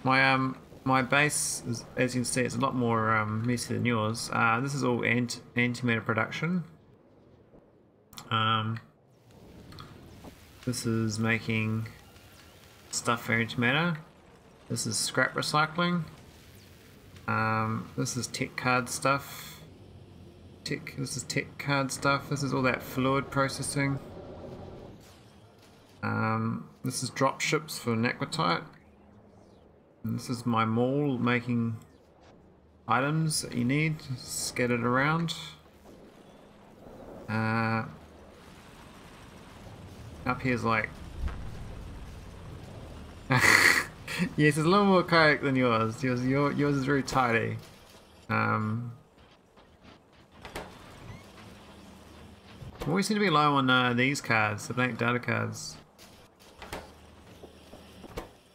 My base is, as you can see, it's a lot more messy than yours. This is all antimatter production. This is making stuff for antimatter. This is scrap recycling. This is tech card stuff. tech. This is tech card stuff. This is all that fluid processing. This is drop ships for Naquitite. And this is my mall making items that you need scattered around. Up here's like yes, it's a little more chaotic than yours. Yours is very tidy. We seem to be low on these cards, the blank data cards.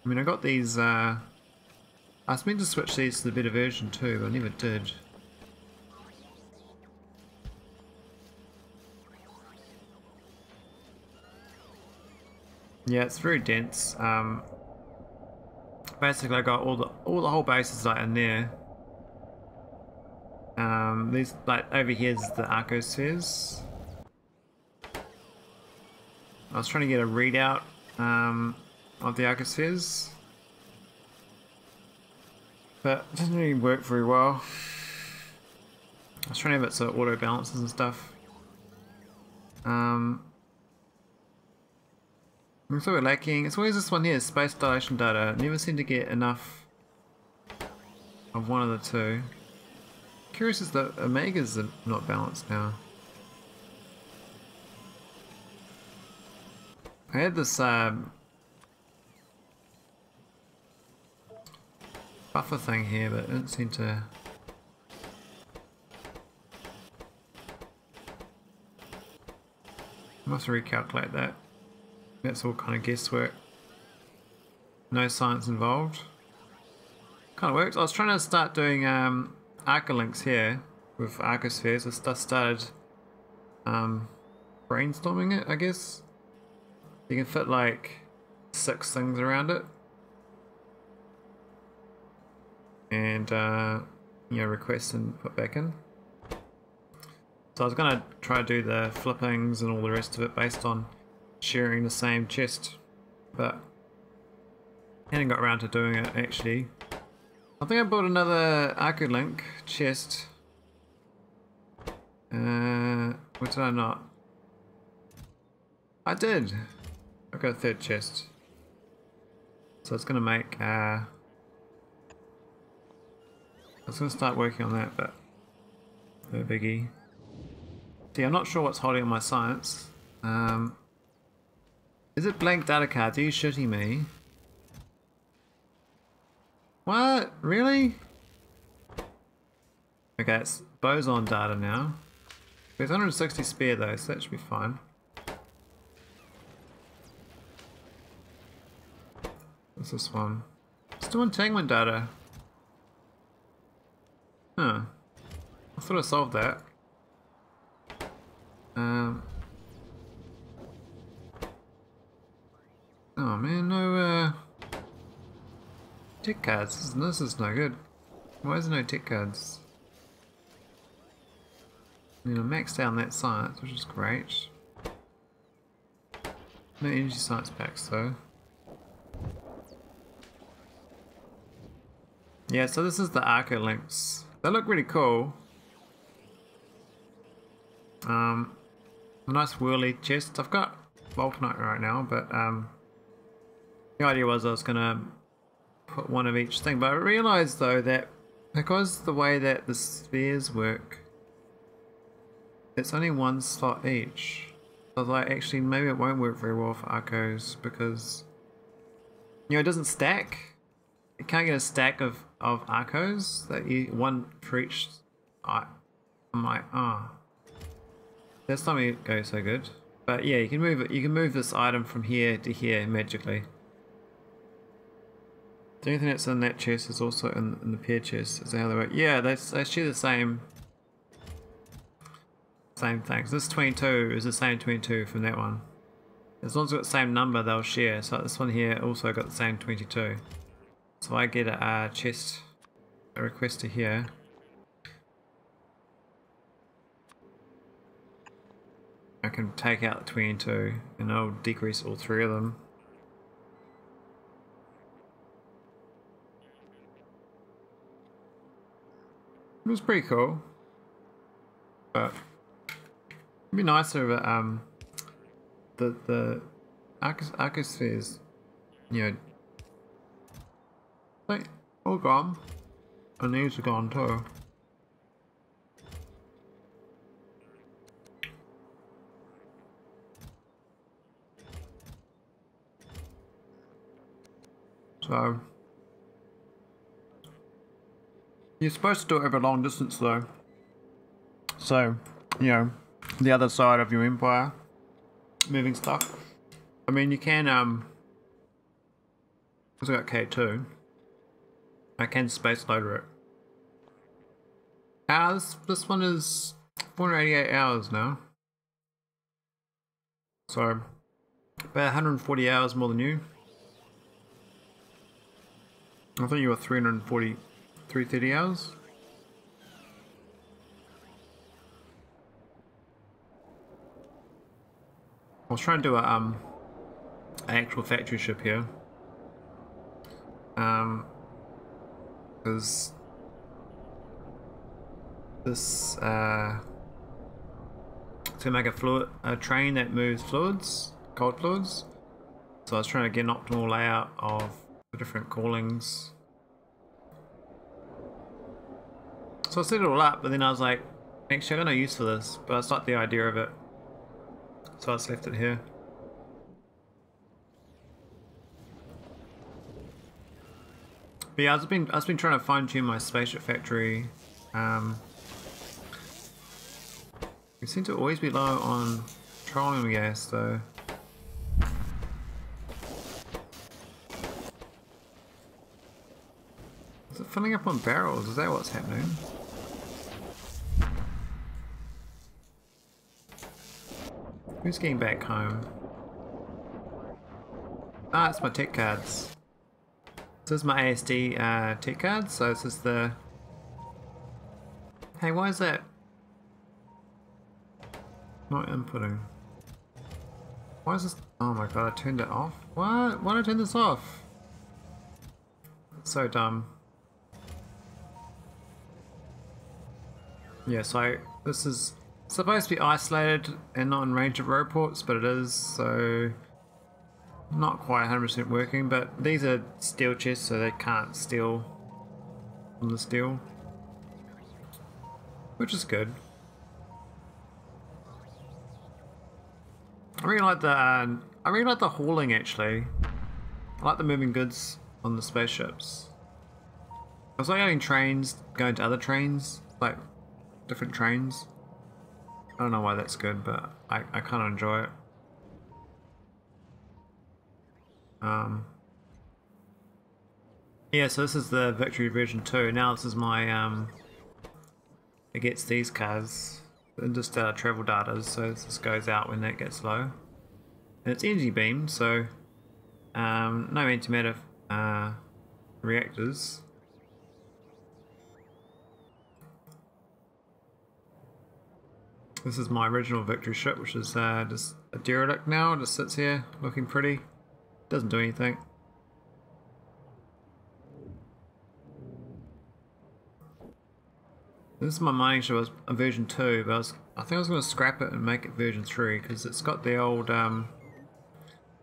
I mean, I got these. I was meant to switch these to the beta version too, but I never did. Yeah, it's very dense. Basically, I got all the whole bases like in there. These like over here is the arcospheres. I was trying to get a readout of the arcospheres, but it doesn't really work very well. I was trying to have it so it auto balances and stuff. So we're lacking. It's always this one here, space dilation data. Never seem to get enough of one of the two. Curious is that Omegas are not balanced now. I had this buffer thing here, but it didn't seem to. I must recalculate that. That's all kind of guesswork. No science involved. Kind of works. I was trying to start doing arcolinks here with arcospheres. I started brainstorming it, I guess. You can fit like 6 things around it. And you know, request and put back in. So I was gonna try to do the flippings and all the rest of it based on sharing the same chest, but I hadn't got around to doing it actually. I think I bought another arcolink chest. What did I not? I did. I've got a 3rd chest. So it's gonna make I was gonna start working on that, but no biggie. See, I'm not sure what's holding on my science. Is it blank data cards? Are you shitting me? What? Really? Okay, it's boson data now. There's 160 spare though, so that should be fine. What's this one? Still entanglement data. Huh. I thought I solved that. Oh man, no tick cards. This is no good. Why is there no tick cards? I mean, I maxed out on that science, which is great. No energy science packs though. Yeah, so this is the arcolinks. They look really cool. A nice whirly chest. I've got vulcanite right now, but the idea was I was gonna put one of each thing, but I realized though that because the way that the spheres work, it's only 1 slot each. I was like, actually maybe it won't work very well for arcos because, you know, it doesn't stack. You can't get a stack of arcos that you one for each. I'm like, ah, that's not me go so good. But yeah, you can move it. You can move this item from here to here magically. The only thing that's in that chest is also in the pair chest. Is that how they work? Yeah, they share the same things. This 22 is the same 22 from that one. As long as it's got the same number, they'll share. So this one here also got the same 22. So I get a chest, a request to here. I can take out the 22 and I'll decrease all 3 of them. It was pretty cool. But it'd be nicer if the arcospheres, you know, like all gone, and these are gone too. So you're supposed to do it over long distance though. So, you know, the other side of your empire, moving stuff. I mean, you can, because I got K2, I can space loader it. This one is 488 hours now. So, about 140 hours more than you. I thought you were 330 hours. I was trying to do a an actual factory ship here. Because this to make a train that moves fluids, cold fluids. So I was trying to get an optimal layout of the different callings. So I set it all up, but then I was like, actually I got no use for this, but I just like the idea of it. So I just left it here. But yeah, I've been trying to fine tune my spaceship factory. We seem to always be low on petroleum gas though. Is it filling up on barrels? Is that what's happening? Who's getting back home? Ah, it's my tech cards. This is my ASD tech cards, so this is the... Hey, why is that not inputting? Why is this... Oh my god, I turned it off? What? Why did I turn this off? It's so dumb. Yeah, so this is supposed to be isolated and not in range of roports, but it is, so not quite 100% working. But these are steel chests, so they can't steal from the steel, which is good. I really like the hauling actually. I like the moving goods on the spaceships. I was like having trains going to other trains, like different trains. I don't know why that's good, but I kind of enjoy it. Yeah, so this is the Victory version 2. Now this is my it gets these cars, the interstellar travel data, so this goes out when that gets low. And it's energy beam, so no antimatter reactors. This is my original Victory ship, which is just a derelict now. It just sits here looking pretty. Doesn't do anything. This is my mining ship. It's a version 2, but I think I was going to scrap it and make it version 3 because it's got the old got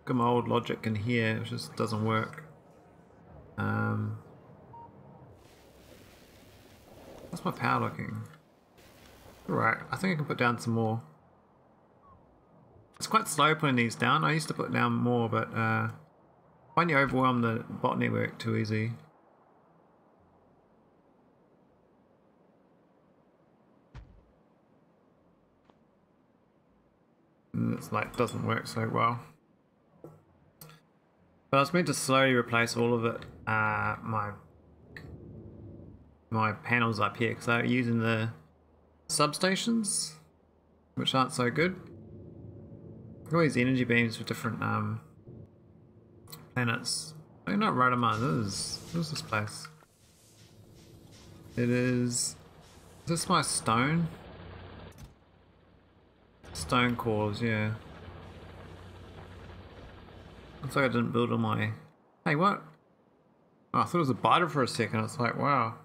my old logic in here, which just doesn't work. What's my power looking? Alright, I think I can put down some more. It's quite slow putting these down. I used to put down more, but I find you overwhelm the bot network too easy. And it's like doesn't work so well. But I was meant to slowly replace all of it, my panels up here, because I'm using the substations, which aren't so good. All these energy beams for different planets. They're not right on mine. What's this place? It is this my stone? Stone cores, yeah. Looks like I didn't build all my... Hey, what? Oh, I thought it was a biter for a second. It's like, wow.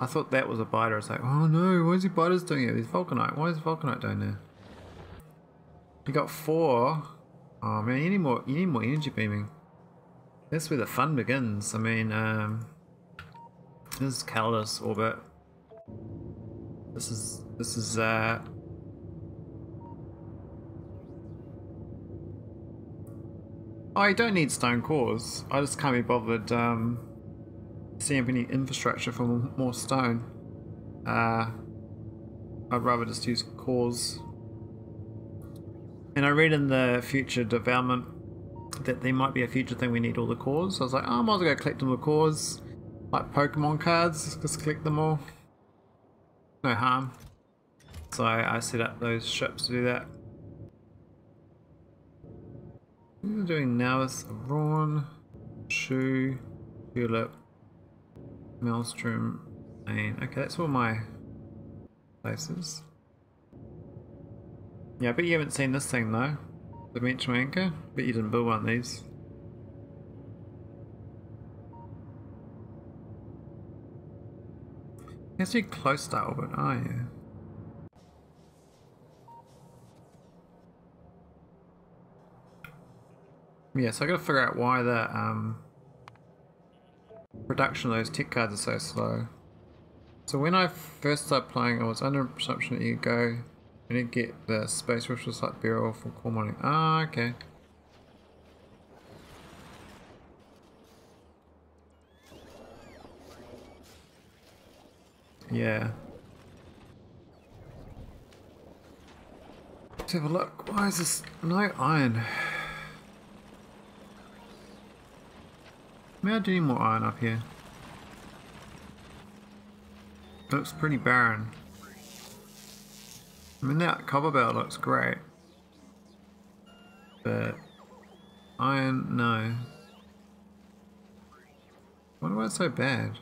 I thought that was a biter. It's like, oh no, why is he biters doing it? There's vulcanite. Why is vulcanite doing there? You got 4. Oh man, you need more energy beaming. That's where the fun begins. I mean, this is Calidus orbit. This is oh, you don't need stone cores. I just can't be bothered seeing any infrastructure for more stone. I'd rather just use cores. And I read in the future development that there might be a future thing we need all the cores. So I was like, oh, I might as well go collect all the cores. Like Pokemon cards, just collect them all. No harm. So I set up those ships to do that. We're doing nauvis, arawn, shoe, tulip, maelstrom, and okay, that's all my places. Yeah, I bet you haven't seen this thing though. The dimensional anchor. Bet you didn't build one of these. It's too close to orbit, are you? Yeah, so I gotta figure out why the production of those tech cards are so slow. So when I first started playing, I was under assumption that you go and you get the space ritual site burial for core mining. Ah, okay. Yeah. Let's have a look. Why is this no iron? Maybe I do need more iron up here. It looks pretty barren. I mean, that copper belt looks great. But iron, no. Why it's so bad?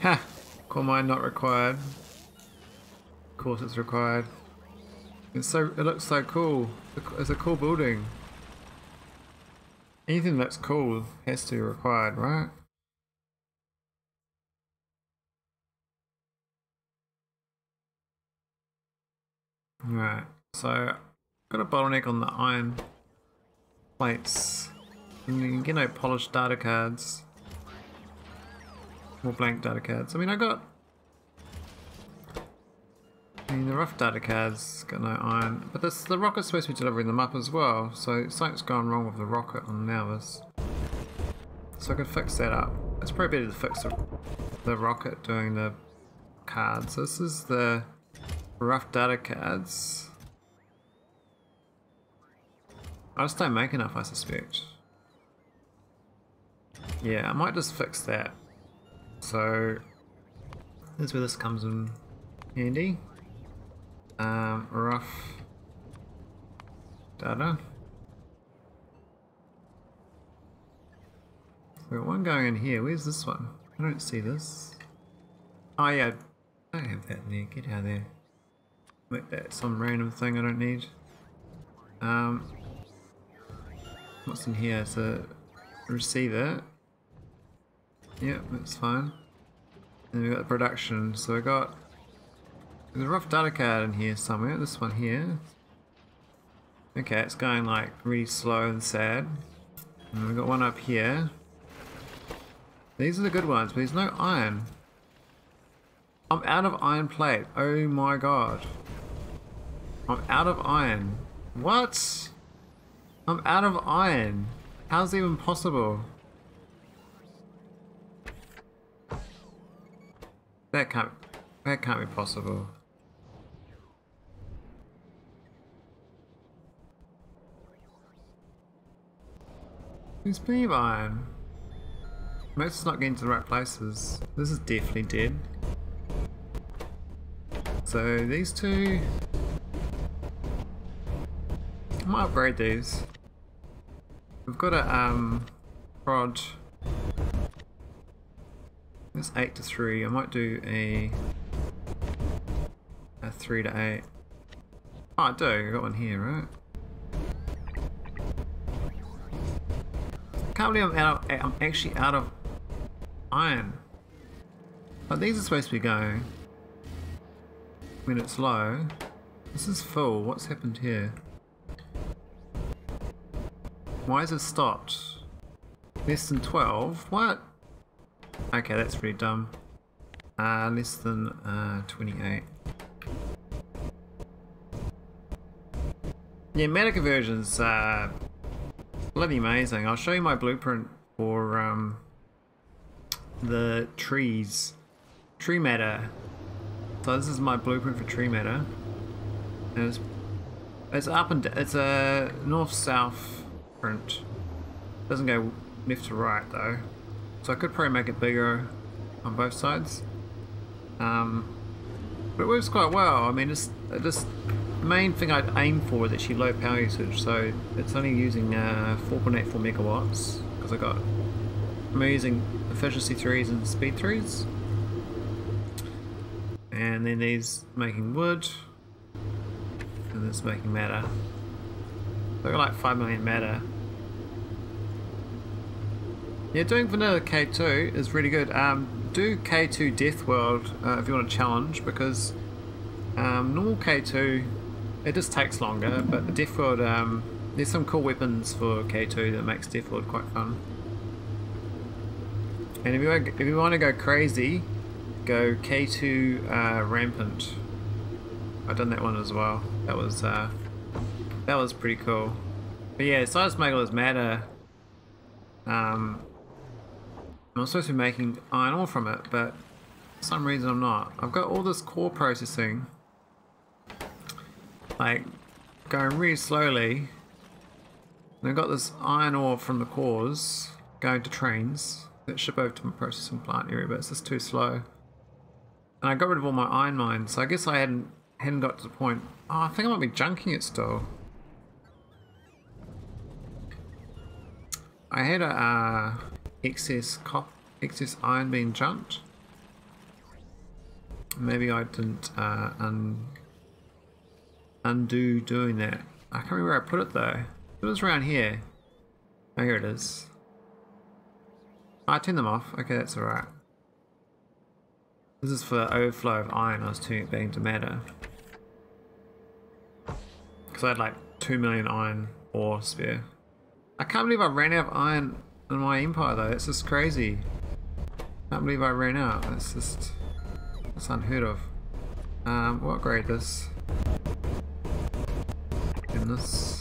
Ha! Core mine not required. Of course it's required. It looks so cool. It's a cool building. Anything that's cool has to be required, right? Right, so got a bottleneck on the iron plates. And you can get no polished data cards. More blank data cards. I mean, the rough data cards got no iron, but the rocket's supposed to be delivering them up as well, so something's gone wrong with the rocket on Nauvis. So I could fix that up. It's probably better to fix the rocket doing the cards. So this is the rough data cards. I just don't make enough, I suspect. Yeah, I might just fix that. So here's where this comes in handy. Rough data. So got one going in here. Where's this one? I don't see this. Oh yeah, I don't have that in there. Get out of there. Make that some random thing I don't need. What's in here? It's a receiver. Yep, that's fine. And we've got the production. So we got there's a rough data card in here somewhere. This one here. Okay, it's going like really slow and sad. And we've got one up here. These are the good ones, but there's no iron. I'm out of iron plate. Oh my god. I'm out of iron. What? I'm out of iron. How's it even possible? That can't be possible. There's plenty of iron. Most is not getting to the right places. This is definitely dead. So these two, I might upgrade these. We've got a prod. It's 8 to 3. I might do a 3 to 8. Oh, I do. I got one here, right? can't believe I'm actually out of iron. But these are supposed to be going when it's low. This is full. What's happened here? Why is it stopped? Less than 12? What? Okay, that's pretty dumb. Less than 28. Yeah, meta conversions are bloody amazing. I'll show you my blueprint for the trees. Tree matter. So this is my blueprint for tree matter. And it's up and down. It's a north-south print. Doesn't go left to right though. So I could probably make it bigger on both sides. But it works quite well. I mean, just the main thing I'd aim for is actually low power usage. So it's only using 4.84 megawatts because I'm using efficiency 3s and speed 3s. And then these making wood, and this making matter. So I got like 5 million matter. Yeah, doing vanilla K2 is really good. Do K2 Death World if you want to challenge, because normal K2 it just takes longer, but the Death World there's some cool weapons for K2 that makes Death World quite fun. And if you want to go crazy, go K2 Rampant. I've done that one as well. That was pretty cool. But yeah, so I just make all this matter. I'm supposed to be making iron ore from it, but for some reason I'm not. I've got all this core processing, like going really slowly. And I've got this iron ore from the cores going to trains that ship over to my processing plant area, but it's just too slow. And I got rid of all my iron mines, so I guess I hadn't got to the point. Oh, I think I might be junking it still. I had a excess iron being junked. Maybe I didn't undo doing that. I can't remember where I put it though. It was around here. Oh, here it is. I turned them off. Okay, that's alright. This is for overflow of iron. I was turning it back into matter. Because I had like 2 million iron ore spare. I can't believe I ran out of iron in my empire though. That's just crazy. I can't believe I ran out. That's unheard of. We'll upgrade this. And this.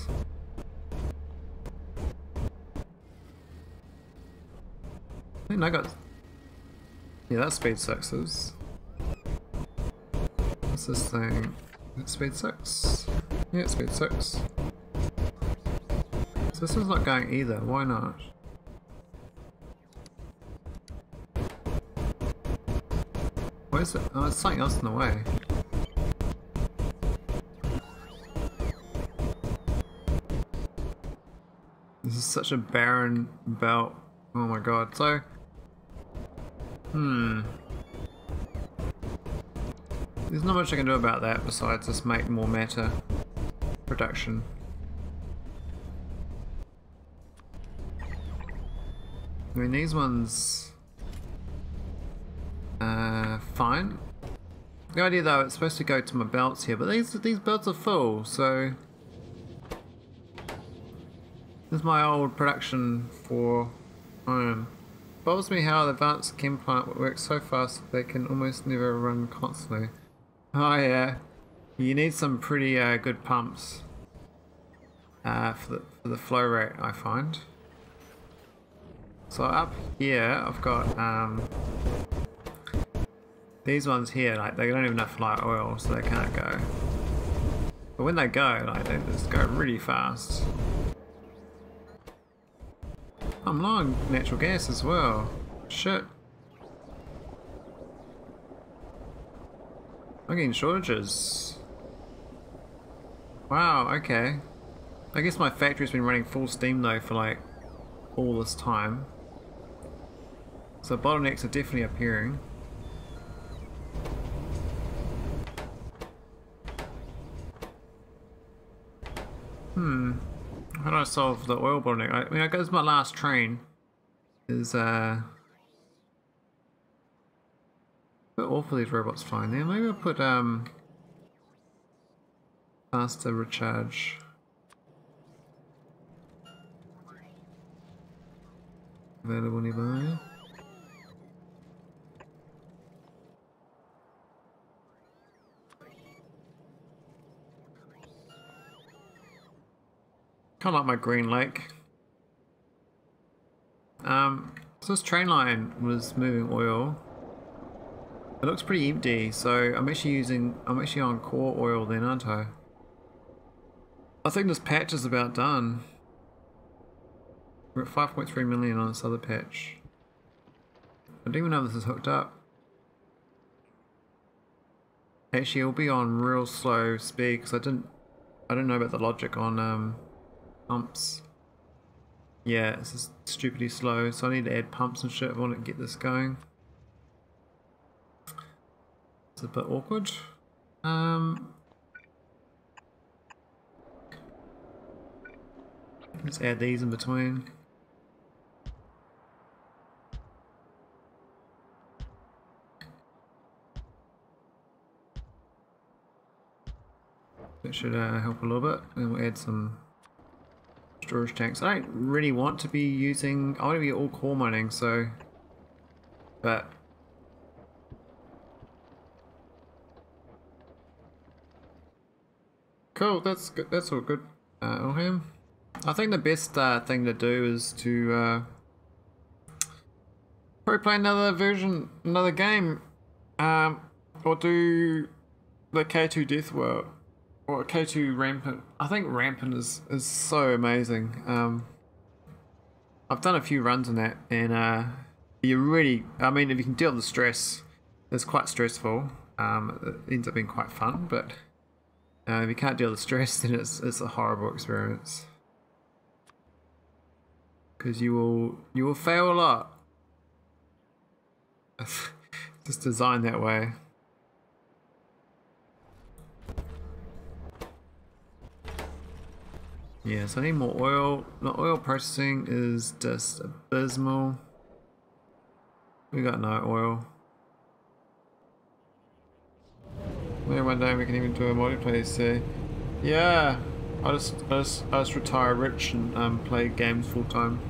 I think I got... Yeah, that's speed 6s. What's this thing? Is it speed 6? Yeah, it's speed 6. So this one's not going either. Why not? Where is it? Oh, there's something else in the way. This is such a barren belt. Oh my god. So... There's not much I can do about that besides just make more matter production. I mean, these ones... fine. The idea though, it's supposed to go to my belts here, but these belts are full, so... This is my old production for iron. Bothers me how the advanced chem plant works so fast that they can almost never run constantly. Oh yeah, you need some pretty good pumps for the flow rate, I find. So up here I've got these ones here, like they don't have enough light oil, so they can't go. But when they go, like they just go really fast. I'm low on natural gas as well. Shit. I'm getting shortages. Wow, okay. I guess my factory's been running full steam though for like all this time. So bottlenecks are definitely appearing. How do I solve the oil bottleneck? I mean, I guess my last train. is a bit awful these robots flying there. Maybe I'll put faster recharge. Available nearby. Kind of like my green lake. So this train line was moving oil. It looks pretty empty, so I'm actually on core oil then, aren't I? I think this patch is about done. We're at 5.3 million on this other patch. I don't even know if this is hooked up. Actually, it'll be on real slow speed because I don't know about the logic on pumps. Yeah, it's just stupidly slow, so I need to add pumps and shit if I want to get this going. It's a bit awkward. Let's add these in between. That should help a little bit, and we'll add some storage tanks. I don't really want to be using, I want to be all core mining, so, but cool, that's good, that's all good. Ilham, I think the best thing to do is to probably play another game, or do the K2 Death World. Or K2 Rampant. I think Rampant is so amazing. I've done a few runs on that, and you really, I mean, if you can deal with the stress, it's quite stressful. It ends up being quite fun, but if you can't deal with the stress, then it's a horrible experience. Because you will fail a lot. Just designed that way. Yeah, so I need more oil. The oil processing is just abysmal. We got no oil. Maybe one day we can even do a multiplayer. So, yeah, I just retire rich and play games full time.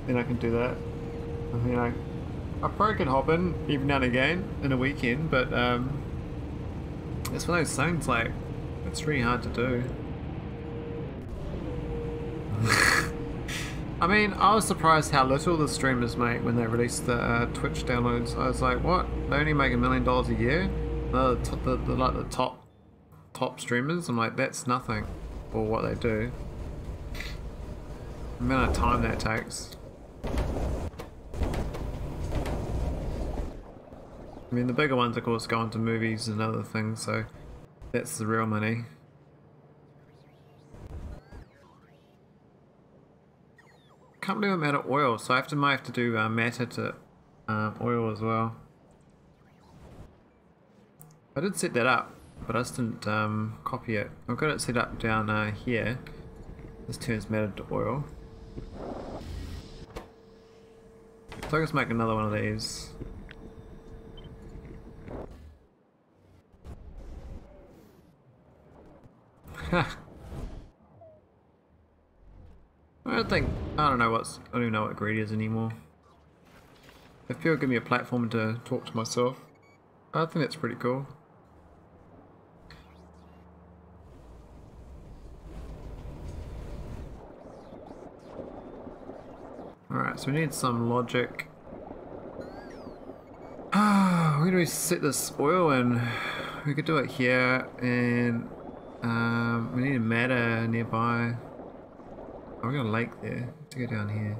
Then I can do that. I mean, I probably can hop in even now and again in a weekend, but it's one of those things like it's really hard to do. I mean, I was surprised how little the streamers make when they released the Twitch downloads. I was like, what? They only make $1 million a year? The top streamers? I'm like, that's nothing for what they do. The amount of time that takes. I mean, the bigger ones, of course, go into movies and other things, so that's the real money. Can't believe I'm out of oil, so I might have to do matter to oil as well. I did set that up, but I just didn't copy it. I've got it set up down here. This turns matter to oil. So I'll just make another one of these. I don't know what greed is anymore. If people give me a platform to talk to myself, I think that's pretty cool. Alright, so we need some logic. Where do we set this oil in? We could do it here, and we need a matter nearby. Oh, we got a lake there. Let's go down here.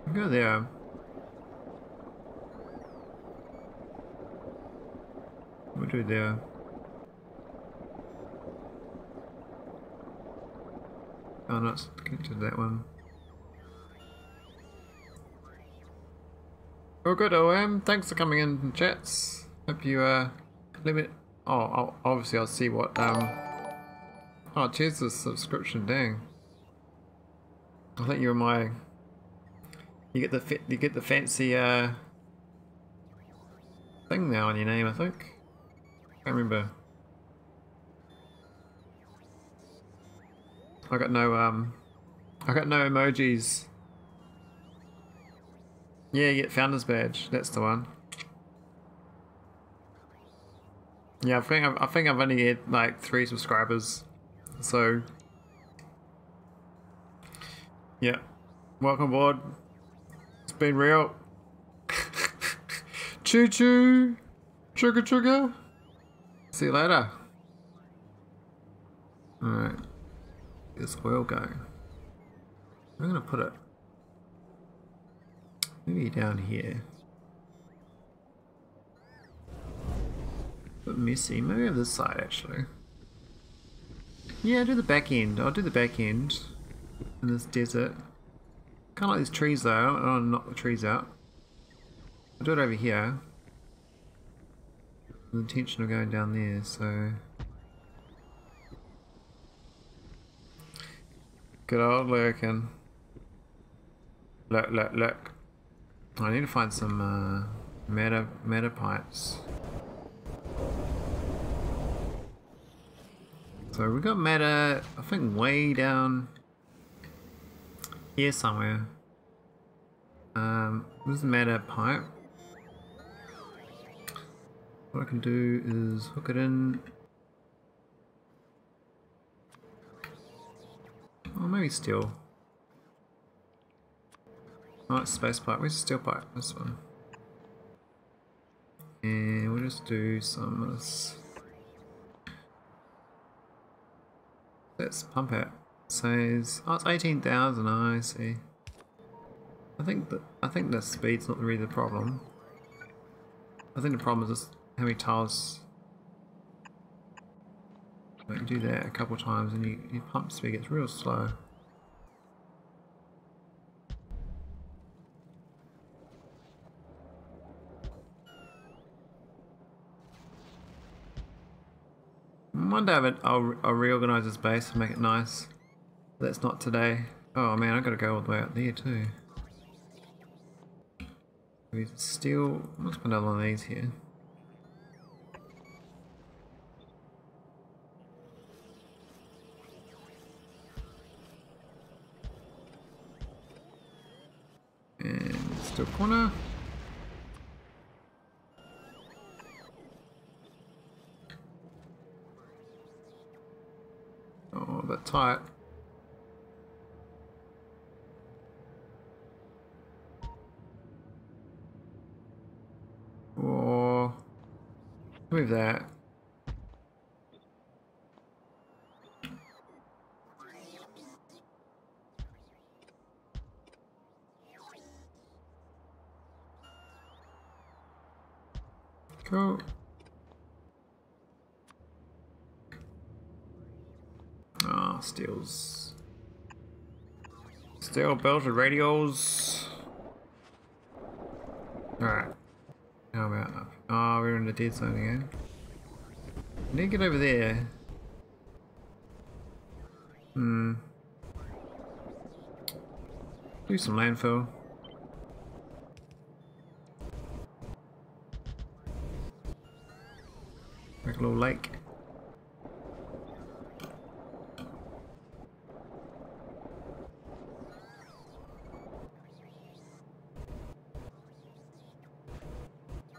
We'll go there. We'll do it there. Oh, no, it's connected to that one. Oh, good, OM. Thanks for coming in chats. Hope you, let me. Oh, obviously, I'll see what, oh, cheers for the subscription, dang. I think you're my. You get the fancy thing now on your name. I think. Can't remember. I got no emojis. Yeah, you get founder's badge. That's the one. Yeah, I think I've only had like 3 subscribers, so yeah. Welcome aboard. It's been real. Choo choo, chugga chugga. See you later. All right, this oil going. I'm gonna put it maybe down here. A bit messy. Maybe on this side actually. Yeah, do the back end. I'll do the back end in this desert. Kind of like these trees though. I don't want to knock the trees out. I'll do it over here. With the intention of going down there, so. Good old lurking. Look. I need to find some meta pipes. So we got matter, I think way down here somewhere. This is the matter pipe. What I can do is hook it in. Oh, maybe steel. Oh, it's space pipe. Where's the steel pipe? This one. And we'll just do some of this. Let's pump it. Says, oh, it's 18,000. I see. I think the speed's not really the problem. I think the problem is just how many tiles. Like you do that a couple times and your pump speed gets real slow. One day I'll reorganise this base and make it nice. But that's not today. Oh man, I've got to go all the way out there too. We steel. Let's put another one of these here. And steel corner. Oh, a bit tight. Or move that. Cool. Ah, steels. Steel belted radials. Alright. How about up? Oh, we're in the dead zone again. I need to get over there. Do some landfill. Make a little lake.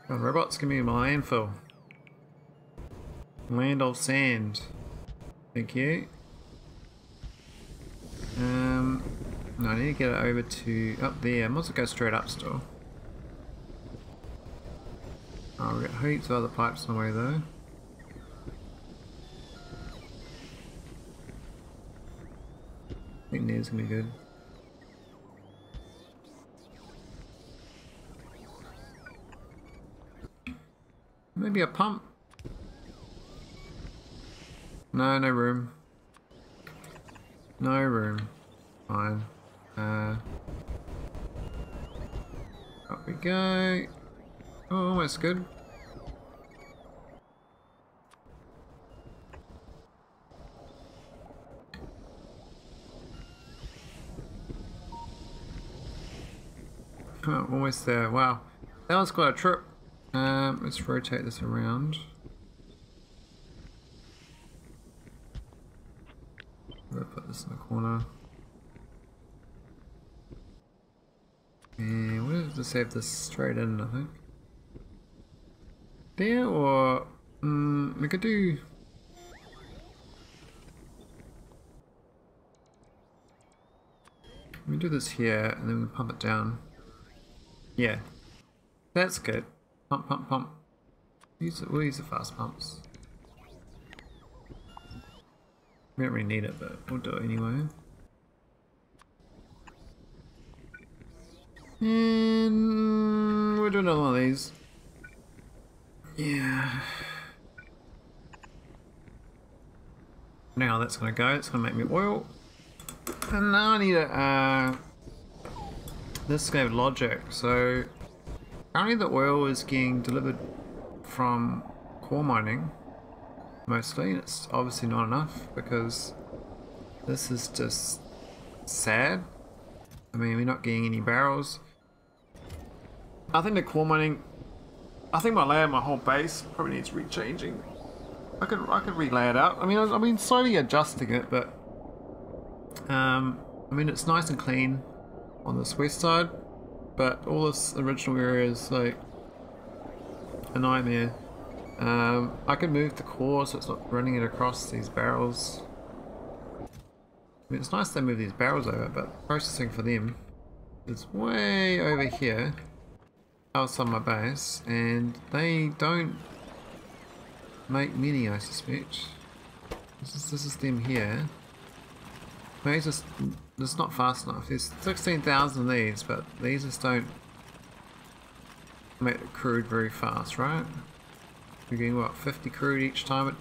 Oh, robots, give me my landfill. Land of sand. Thank you. No, I need to get it over to up there. I must go straight up still. Oh, we've got heaps of other pipes on the way though. I think there's gonna be good. Maybe a pump? No, no room. No room. Fine. Up we go. Oh, almost good. Oh, almost there. Wow, that was quite a trip. Let's rotate this around. I'll put this in the corner. And we'll just have this straight in, I think. There, or we could do. We do this here, and then we pump it down. Yeah, that's good. Pump, pump, pump. We'll use the fast pumps. We don't really need it, but we'll do it anyway. And we'll do another one of these. Yeah. Now that's gonna go. It's gonna make me oil. And now I need a. This is gonna have logic. So currently the oil is getting delivered from core mining mostly. It's obviously not enough because this is just sad. I mean, we're not getting any barrels. I think the core mining. I think my layout, my whole base probably needs rechanging. I could relay it out. I mean, I've been slowly adjusting it, but I mean, it's nice and clean on this west side, but all this original area is like a nightmare. I could move the core so it's not running it across these barrels. I mean, it's nice they move these barrels over, but processing for them is way over here outside my base, and they don't make many, I suspect. This is them here. Maybe it's not fast enough. There's 16,000 of these, but these just don't make the crude very fast, right? You're getting what, 50 crude each time it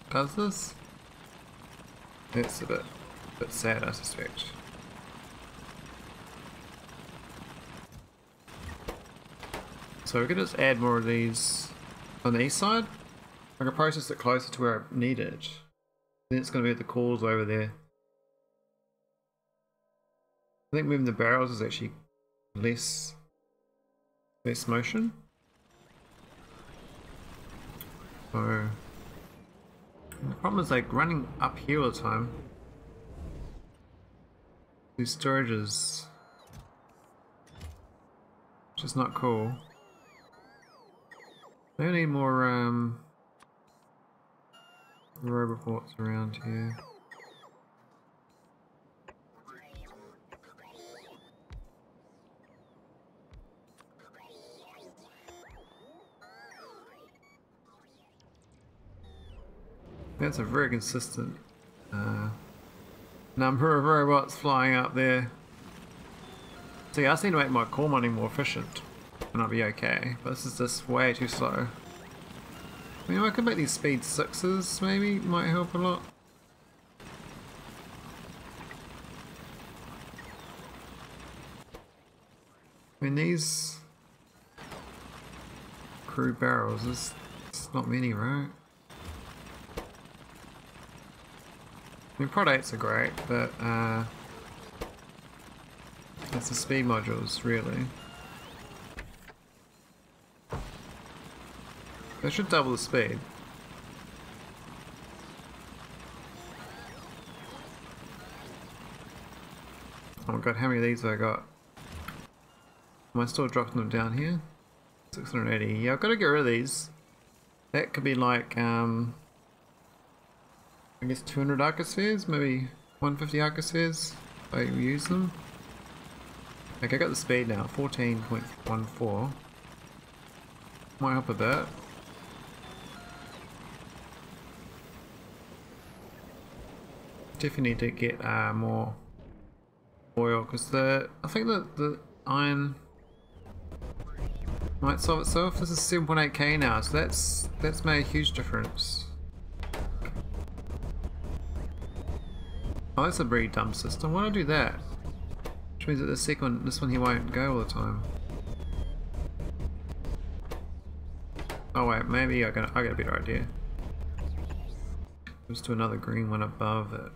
does this? That's a bit sad, I suspect. So we could just add more of these on the east side. I can process it closer to where I need it. Then it's going to be at the cores over there. I think moving the barrels is actually less motion. So the problem is like running up here all the time. These storages, which is not cool. They need more roboports around here. That's a very consistent number of robots flying up there. See, I just need to make my core mining more efficient and I'll be okay, but this is just way too slow. I mean, I could make these speed 6s maybe, might help a lot. I mean, these crude barrels, it's not many, right? I mean, Prod 8s are great, but it's the speed modules, really. They should double the speed. Oh my god, how many of these have I got? Am I still dropping them down here? 680. Yeah, I've got to get rid of these. That could be like, I guess 200 arcospheres, maybe 150 arcospheres if I use them. Okay, I got the speed now, 14.14. Might help a bit. Definitely need to get more oil because I think that the iron might solve itself. This is 7.8k now, so that's made a huge difference. Oh, that's a very dumb system. Why do I do that? Which means that this one here won't go all the time. Oh wait, maybe I got a better idea. Let's do another green one above it.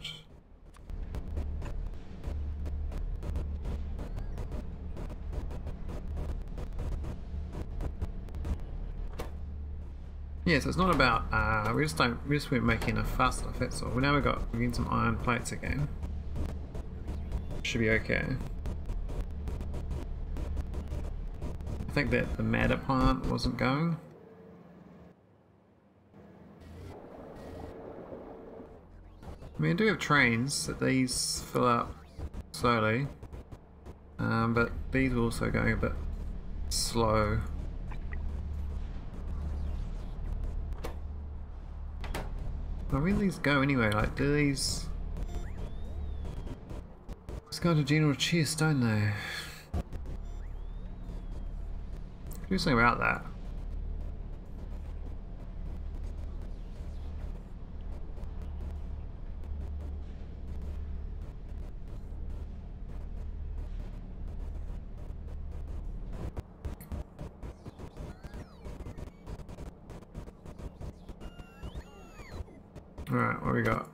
Yeah, so it's not about we just weren't making enough fast enough, that's all. Well, now we need some iron plates again. Should be okay. I think that the matter plant wasn't going. I mean, I do have trains that these fill up slowly, but these are also going a bit slow. Well, where do these go anyway? Like, do these go to general chest, don't they? Do something about that. Alright, what we got?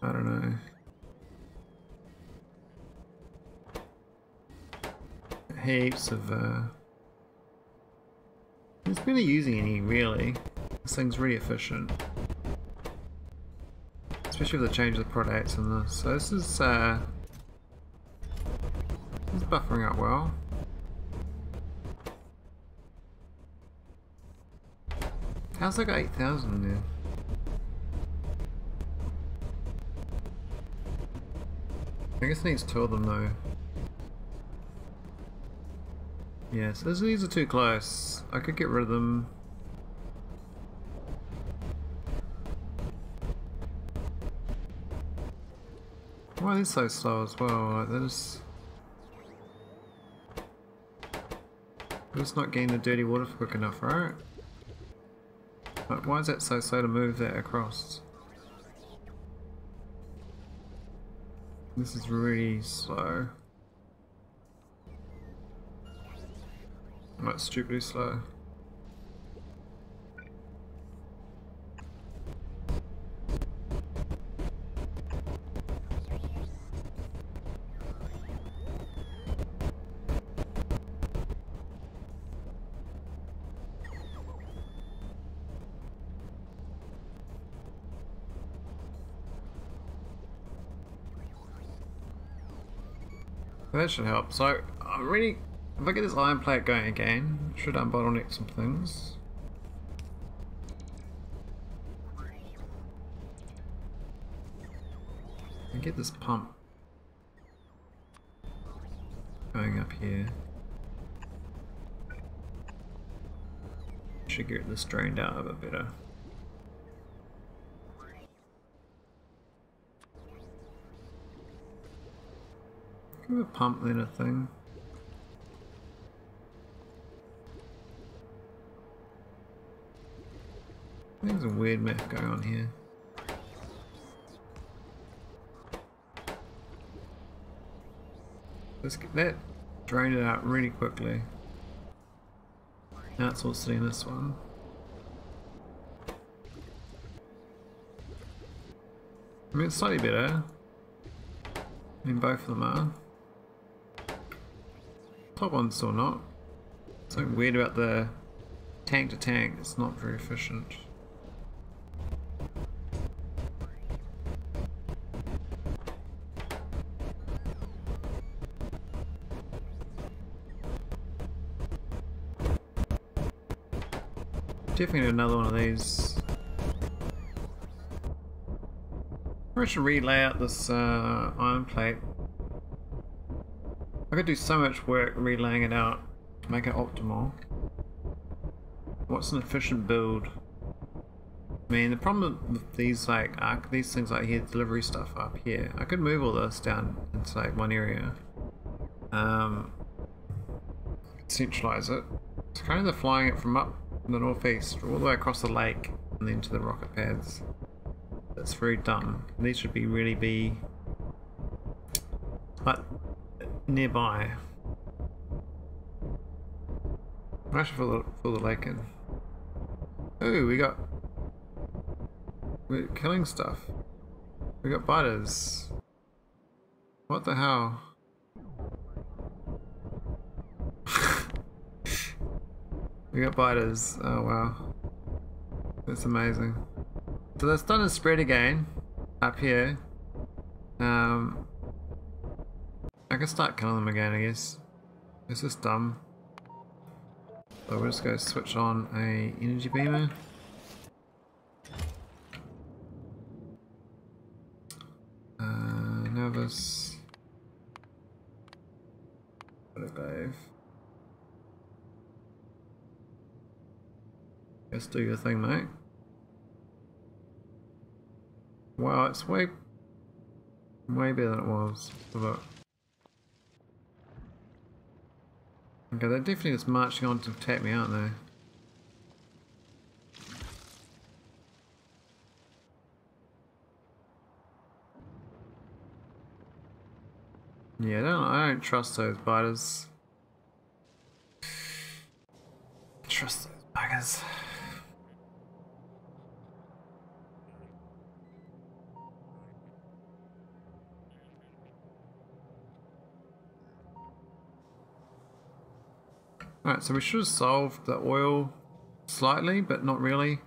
I don't know. Heaps of it's barely using any really. This thing's really efficient. Especially with the change of the products and this. So this is buffering up well. How's that got 8,000 there? I guess it needs 2 of them though. Yeah, so these are too close. I could get rid of them. Why are they so slow as well? Like they're just not getting the dirty water quick enough, right? Like, why is that so slow to move that across? This is really slow. Like stupidly slow. That should help. So I really, if I get this iron plate going again, should unbottleneck some things. And get this pump going up here. Should get this drained out a bit better. Give a pump then a thing. There's a weird math going on here. That drained it out really quickly. Now it's all sitting in this one. I mean, it's slightly better. I mean, both of them are. Top one's still not. Something weird about the tank to tank, it's not very efficient. Definitely need another one of these. I should relay out this iron plate. I could do so much work relaying it out to make it optimal. What's an efficient build? I mean, the problem with these these things like here, delivery stuff up here, I could move all this down into like one area. Centralize it. It's kind of the flying it from up in the northeast all the way across the lake and then to the rocket pads. That's very dumb. These should really be like nearby. I should fill the lake in. Ooh, we're killing stuff. We got biters. What the hell? We got biters. Oh wow. That's amazing. So they're starting to spread again up here. I can start killing them again, I guess. It's just dumb. So we'll just go switch on a energy beamer. Nauvis. Just do your thing, mate. Wow, it's way better than it was. Look. Okay, they're definitely just marching on to attack me, aren't they? Yeah, I don't trust those biters. Trust those buggers. Alright, so we should have solved the oil slightly, but not really.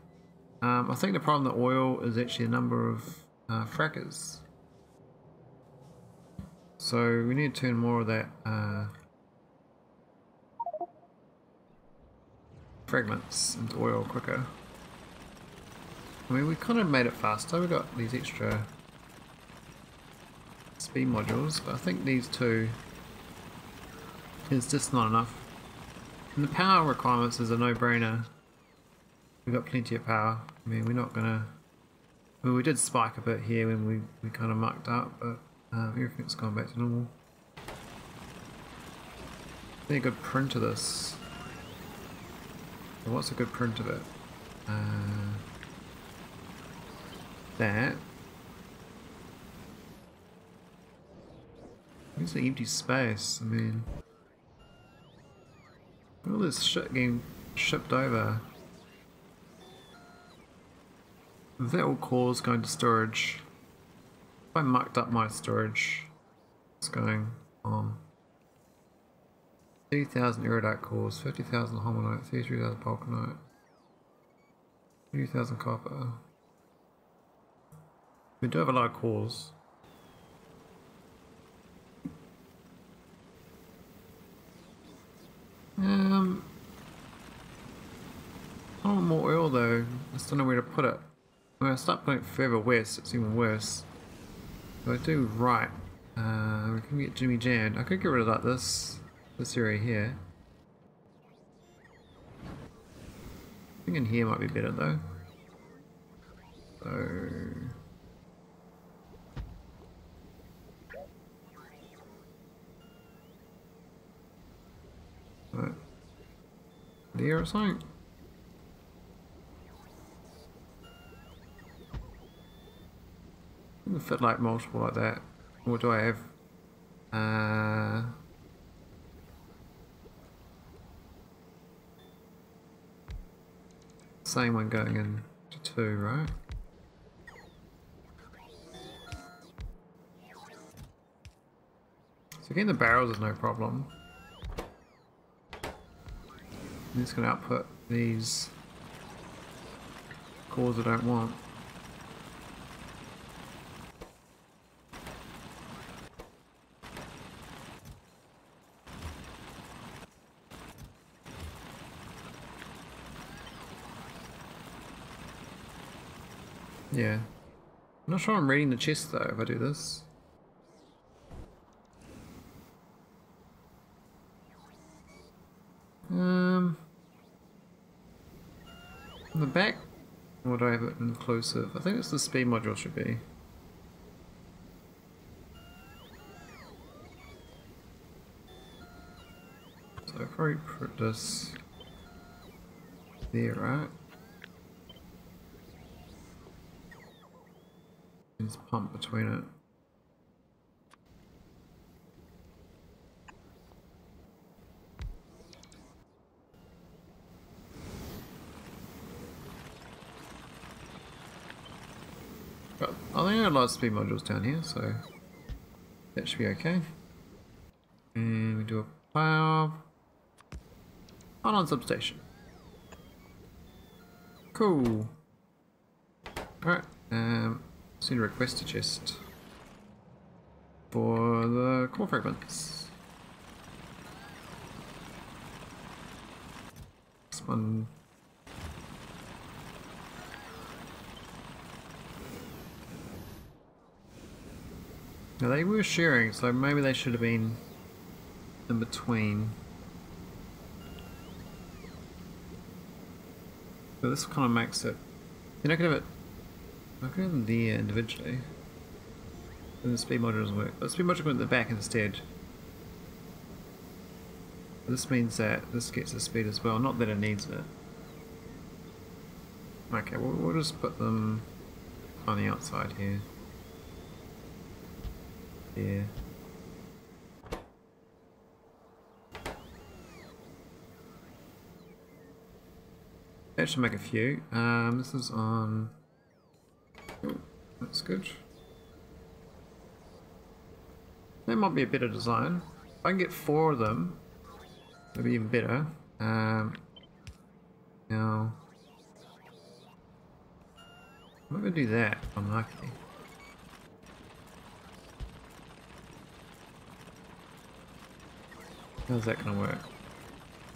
I think the problem with the oil is actually a number of frackers. So we need to turn more of that fragments into oil quicker. I mean, we kind of made it faster. We got these extra speed modules, but I think these two is just not enough. And the power requirements is a no-brainer. We've got plenty of power. I mean, we're not gonna... I mean, we did spike a bit here when we kind of mucked up, but everything's gone back to normal. I think a good print of this. So what's a good print of it? That. It's an empty space. I mean, all this shit getting shipped over. That will cause going to storage. If I mucked up my storage, what's going on? 30,000 iridite cores, 50,000 holmium, 33,000 vulcanite, 30,000 copper. We do have a lot of cores. I want more oil though. I just don't know where to put it. When I start putting it further west, it's even worse. If I do right, we can get Jimmy jammed. I could get rid of like this area here. I think in here might be better though. So right there or something. I can fit like multiple like that. What do I have? Same one going in to 2, right? So getting the barrels is no problem. I'm just going to output these cores I don't want. Yeah. I'm not sure I'm reading the chest though if I do this. On the back, or do I have it inclusive? I think it's the speed module should be. So I'll probably put this there, right? Just pump between it. But I think I have a lot of speed modules down here, so that should be okay. And we do a power on substation. Cool. Alright, just need to request a chest for the core fragments. This one. Now they were sharing, so maybe they should have been in between. But this kind of makes it. I could have it. I could have them there individually. Then the speed module doesn't work. But the speed module went at the back instead. This means that this gets the speed as well. Not that it needs it. Okay, we'll just put them on the outside here. Yeah. That should make a few. This is on. Oh, that's good. That might be a better design. If I can get 4 of them, it'll be even better. Now, I'm not gonna do that. If I'm lucky. How's that gonna work?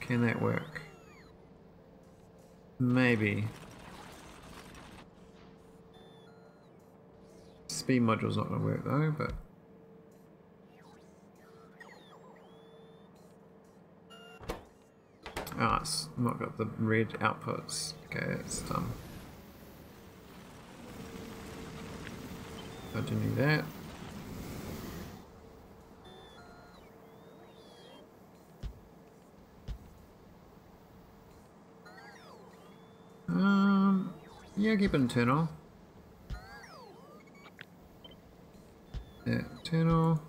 Can that work? Maybe. Speed module's not gonna work though, but oh, it's not got the red outputs. Okay, it's done. I do need that. Yeah, keep it internal. Yeah, internal.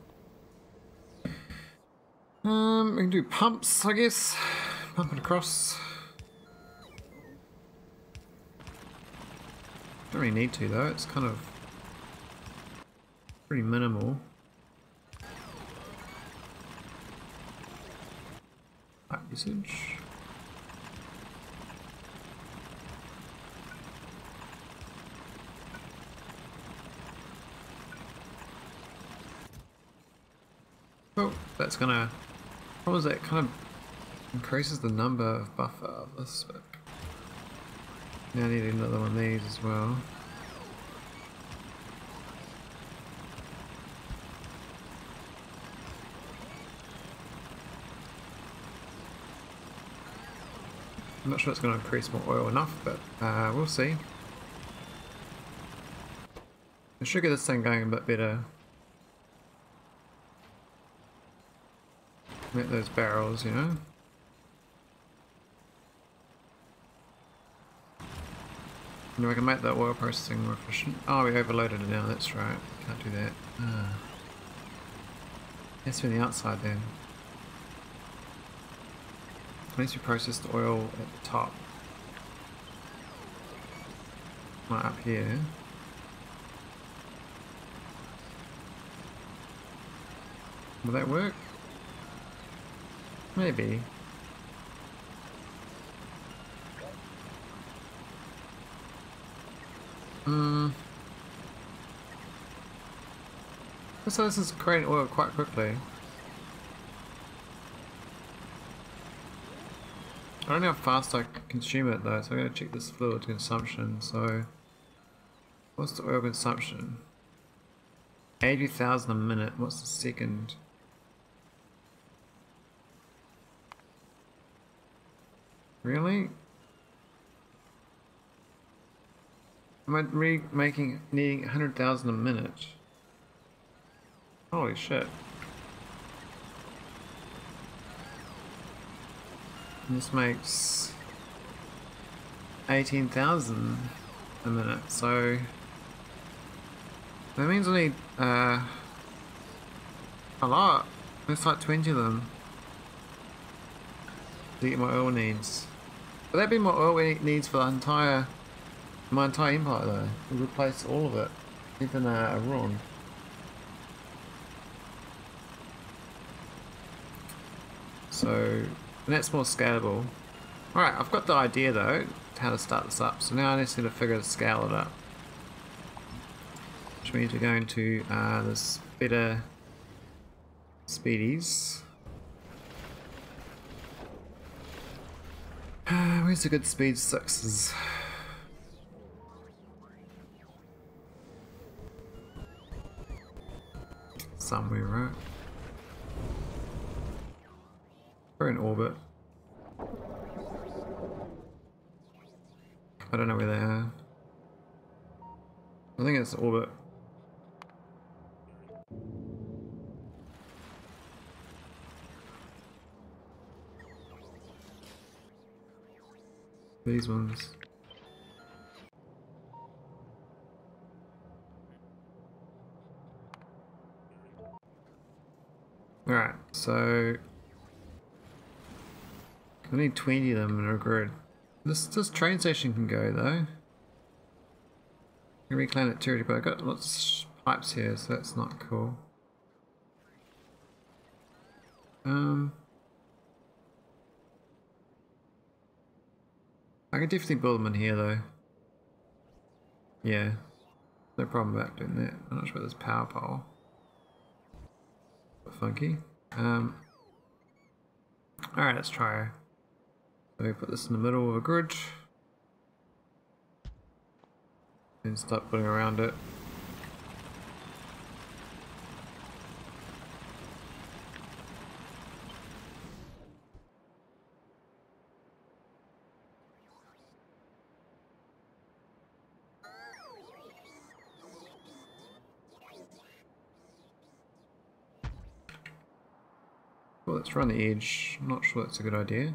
We can do pumps, I guess. Pump it across. Don't really need to though, it's kind of pretty minimal. Light usage. Oh, that's gonna. What was that? Kind of increases the number of buffer of this. But now I need another one of these as well. I'm not sure it's going to increase more oil enough, but we'll see. I should get this thing going a bit better. Make those barrels, you know. And we can make the oil processing more efficient. Oh, we overloaded it now, that's right. Can't do that. That's from the outside then. At least we process the oil at the top. Right up here. Will that work? Maybe. So this is creating oil quite quickly. I don't know how fast I consume it though, so I'm going to check this fluid consumption. So, what's the oil consumption? 80,000 a minute. What's the second? Really? Am I needing 100,000 a minute? Holy shit. And this makes 18,000 a minute, so that means I need a lot. There's like 20 of them to get my oil needs. But that'd be my oil needs for the my entire empire though. We'll replace all of it, even arawn. So, and that's more scalable. Alright, I've got the idea though, how to start this up. So now I just need to figure to scale it up. which means we're going to this better speedies. Where's the good speed 6s? Somewhere, right? We're in orbit. I don't know where they are. I think it's orbit. These ones. Alright, so I need 20 of them in a grid. This train station can go though. Can reclaim it territory, but I've got lots of pipes here, so that's not cool. I could definitely build them in here though. Yeah, no problem about doing that. I'm not sure about this power pole. Bit funky. Alright, let's try. So we put this in the middle of a grid. And start putting around it. Well, let's run the edge. I'm not sure that's a good idea.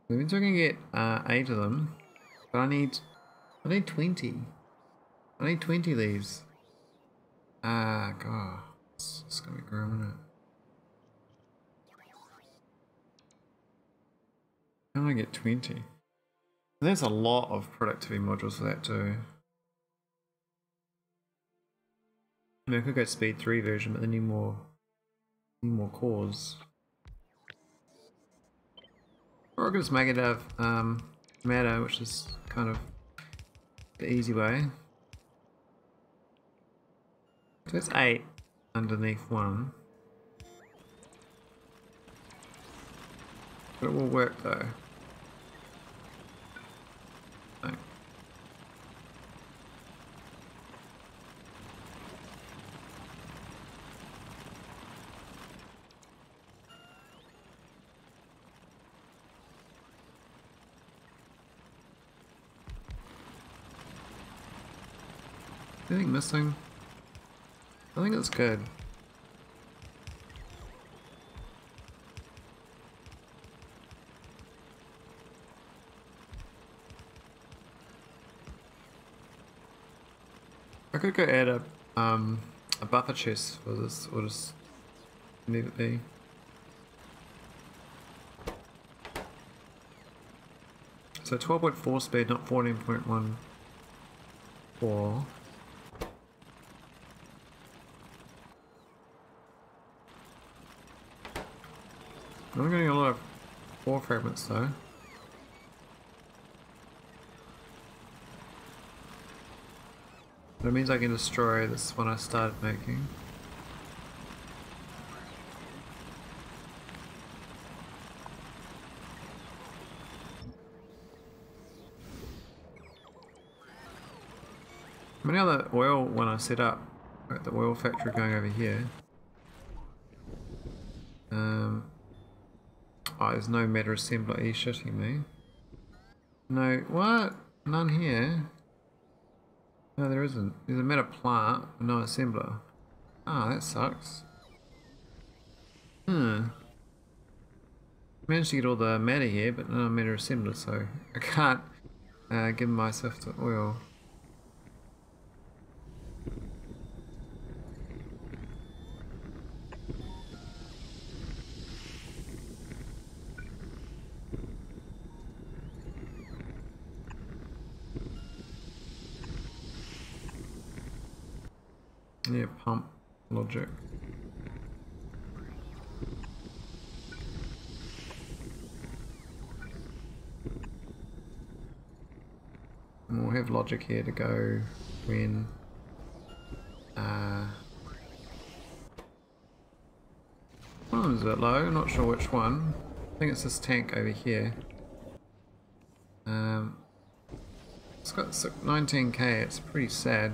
That means we're going to get 8 of them, but I need 20. I need 20 of these. God, it's going to be grim, isn't it? How do I get 20? And there's a lot of productivity modules for that too. I mean, I could go speed 3 version, but they need more cores. Or I could just make it out of matter, which is kind of the easy way. So it's 8 underneath 1. But it will work though. No. Anything missing? I think it's good. I could go add a buffer chest for this, or just leave it be. So 12.4 speed, not 14.14. I'm getting a lot of ore fragments though. That means I can destroy this one I started making. I mean, now the oil one I set up, got the oil factory going over here. Oh, there's no matter assembler. Are you shitting me? No, what? None here? No, there isn't. There's a matter plant, but no assembler. Ah, that sucks. Managed to get all the matter here, but no matter assembler, so I can't give myself the oil. Yeah, pump logic. And we'll have logic here to go when One of them's a bit low, not sure which one. I think it's this tank over here. It's got 19k, it's pretty sad.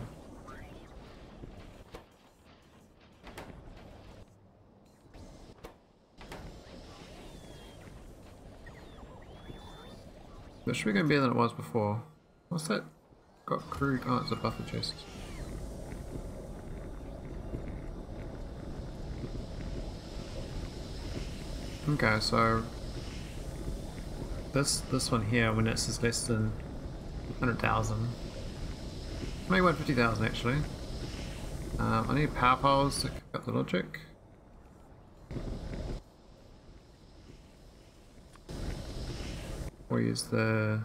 But should be going better than it was before. What's that? Got crew. Oh, it's a buffer chest. Okay, so this one here, when it's just less than 100,000, maybe 150,000 actually. I need power poles to kick up the logic. Or use the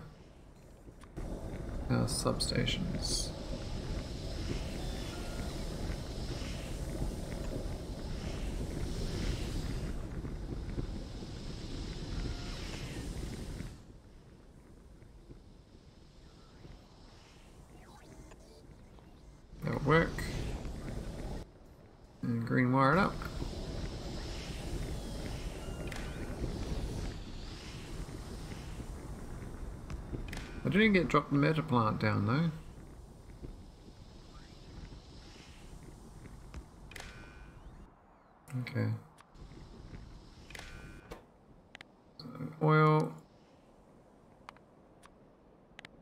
substations. That'll work. And green wire it up. I didn't get dropped the meta plant down though. Okay. So oil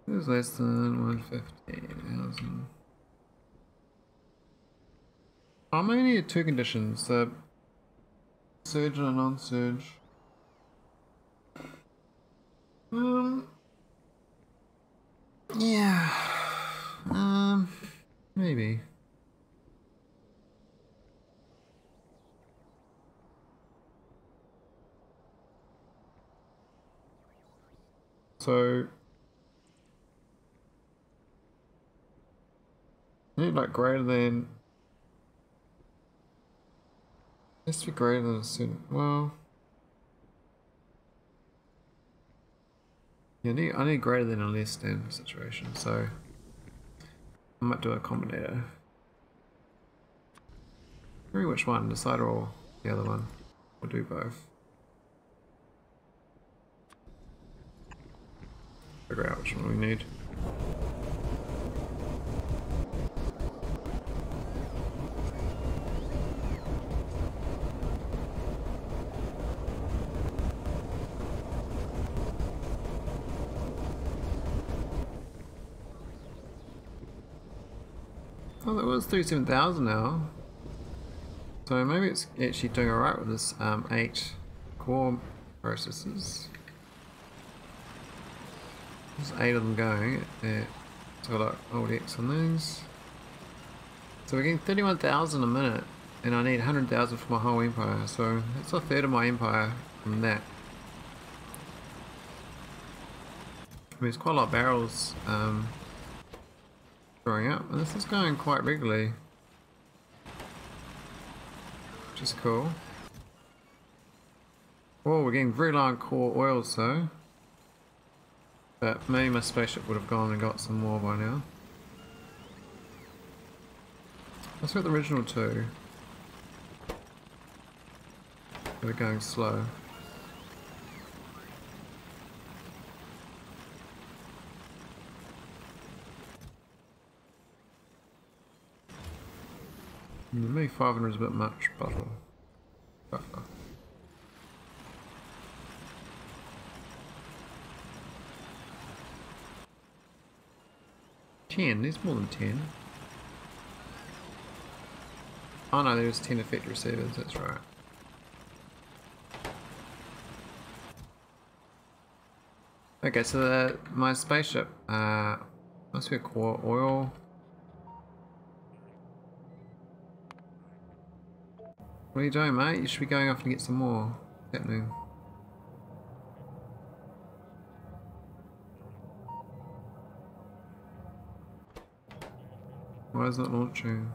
is less than 150,000. I only need two conditions, the surge and a non-surge. Yeah. Maybe. So I need like greater than. It has to be greater than a certain. Well. Yeah, I need greater than a less than situation, so I might do a combinator. Maybe which one, the side or the other one? We'll do both. Figure out which one we need. Oh, that was 37,000 now. So maybe it's actually doing alright with this 8 core processors. There's 8 of them going. So like old X on these. So we're getting 31,000 a minute, and I need 100,000 for my whole empire. So that's a third of my empire from that. I mean, it's quite a lot of barrels growing up, and this is going quite regularly, which is cool. Oh, we're getting very low on core oils though, but maybe my spaceship would have gone and got some more by now. Let's get the original two. They're going slow. Maybe 500 is a bit much, buffer. 10, there's more than 10. Oh no, there's 10 effect receivers, that's right. Okay, so my spaceship must be a core oil. What are you doing, mate? You should be going off to get some more. What's happening? Why is it launching?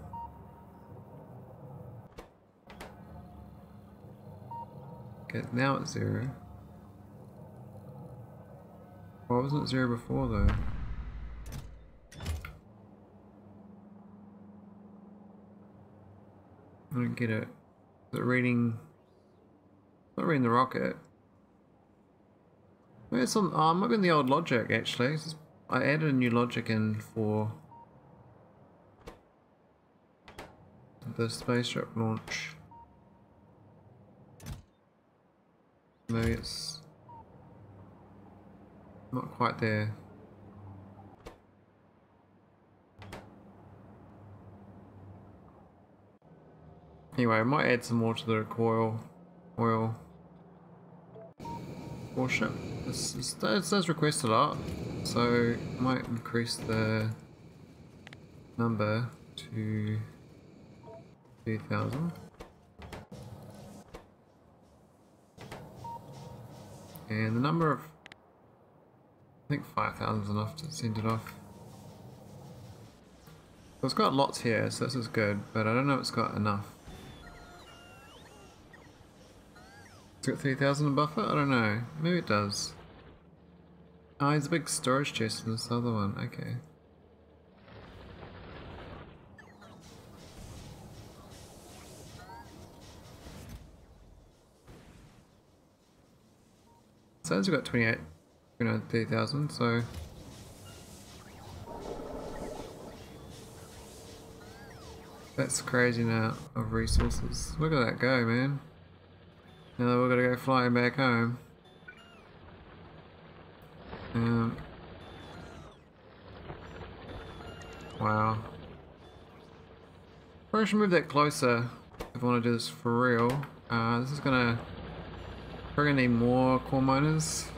Okay, now it's 0. Why wasn't it 0 before, though? I don't get it. Is it reading? Not reading the rocket. Maybe it's on. Oh, it might be in the old logic actually. I added a new logic in for the spaceship launch. Maybe it's not quite there. Anyway, I might add some more to the recoil oil warship. It does request a lot, so I might increase the number to 2,000. And the number of, I think 5,000 is enough to send it off. So it's got lots here, so this is good, but I don't know if it's got enough. It's got 3,000 in buffer? I don't know. Maybe it does. Oh, there's a big storage chest in this other one. Okay. So we've got 30,000, so that's crazy amount of resources. Look at that go, man. Now we're gonna go flying back home. Wow. Probably should move that closer if I want to do this for real. This is gonna. We're gonna need more coal miners.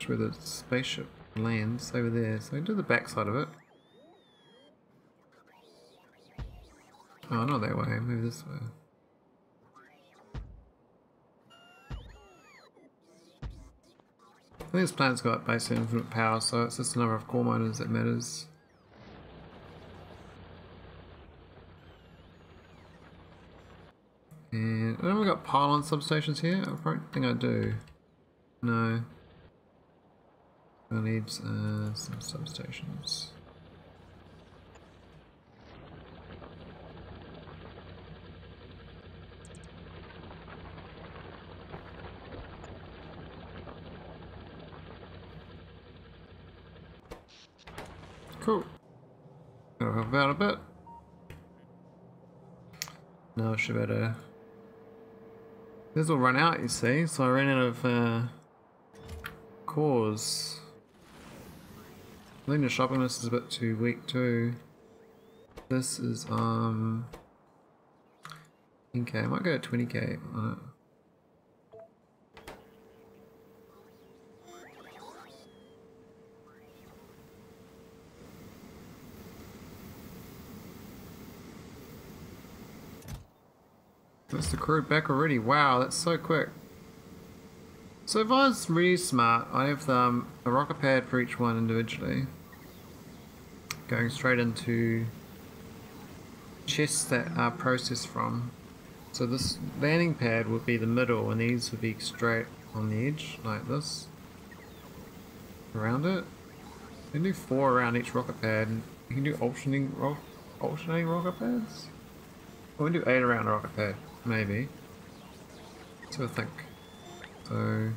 Where the spaceship lands over there, so I do the back side of it. Oh, not that way, maybe this way. I think this planet's got basically infinite power, so it's just the number of core miners that matters. And I don't know if we got pylon substations here. I don't think I do. No. I need some substations. Cool. Gotta help out a bit. No, I should better. This will run out, you see, so I ran out of cores. I think the shopping list is a bit too weak too. This is 10k. I might go to 20k on it. That's the crew back already. Wow, that's so quick. So if I was really smart, I have a rocket pad for each one individually, going straight into chests that are processed from. So this landing pad would be the middle, and these would be straight on the edge, like this, around it. You can do 4 around each rocket pad. You can do alternating rocket pads. Or we can do 8 around a rocket pad, maybe. So I think. So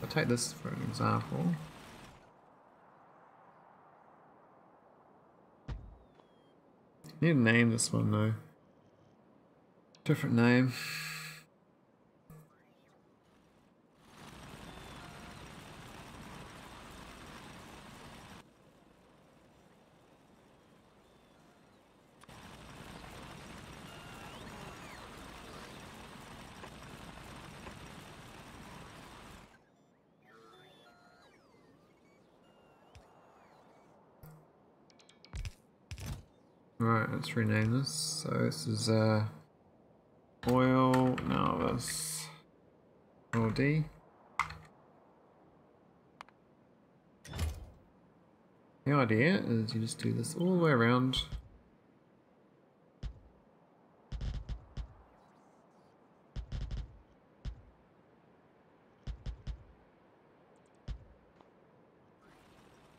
I'll take this for an example. I need to name this one though. Different name. Right, let's rename this. So this is oil nauvis OD. The idea is you just do this all the way around.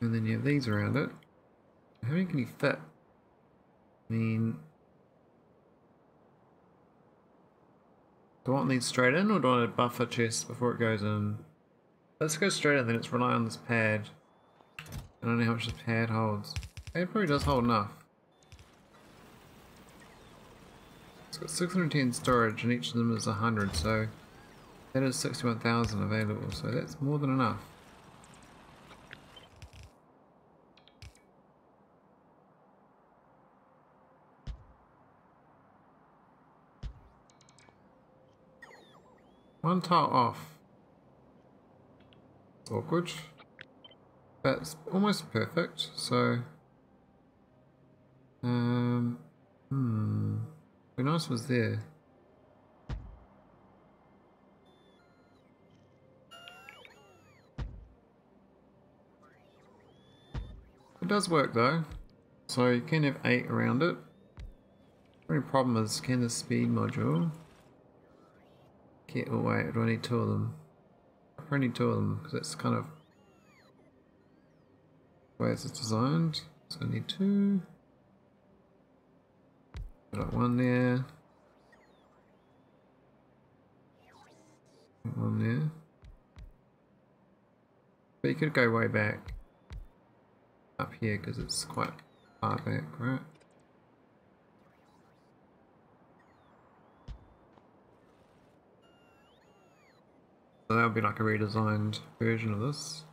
And then you have these around it. How many can you fit? I mean, do I want these straight in or do I want a buffer chest before it goes in? Let's go straight in, then let's rely on this pad. I don't know how much this pad holds. It probably does hold enough. It's got 610 storage and each of them is 100, so that is 61,000 available, so that's more than enough. One tile off. It's awkward. That's almost perfect, so be nice was there. It does work though, so you can have 8 around it. The only problem is, can the speed module get, oh wait, do I need 2 of them? I probably need 2 of them because that's kind of the way it's designed. So I need 2. Got 1 there. 1 there. But you could go way back up here because it's quite far back, right? So that would be like a redesigned version of this.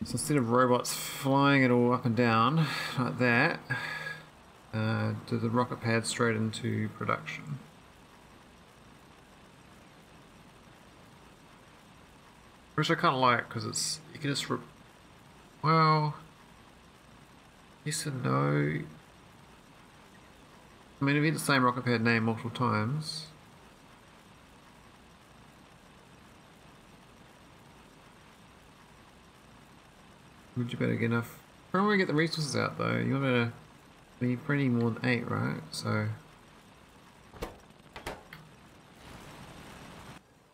So instead of robots flying it all up and down like that, do the rocket pad straight into production. Which I kind of like because it's, you can just, well, yes and no. I mean, if you had the same rocket pad name multiple times, would you better get enough? Probably when we get the resources out though, you're gonna be printing more than 8, right? So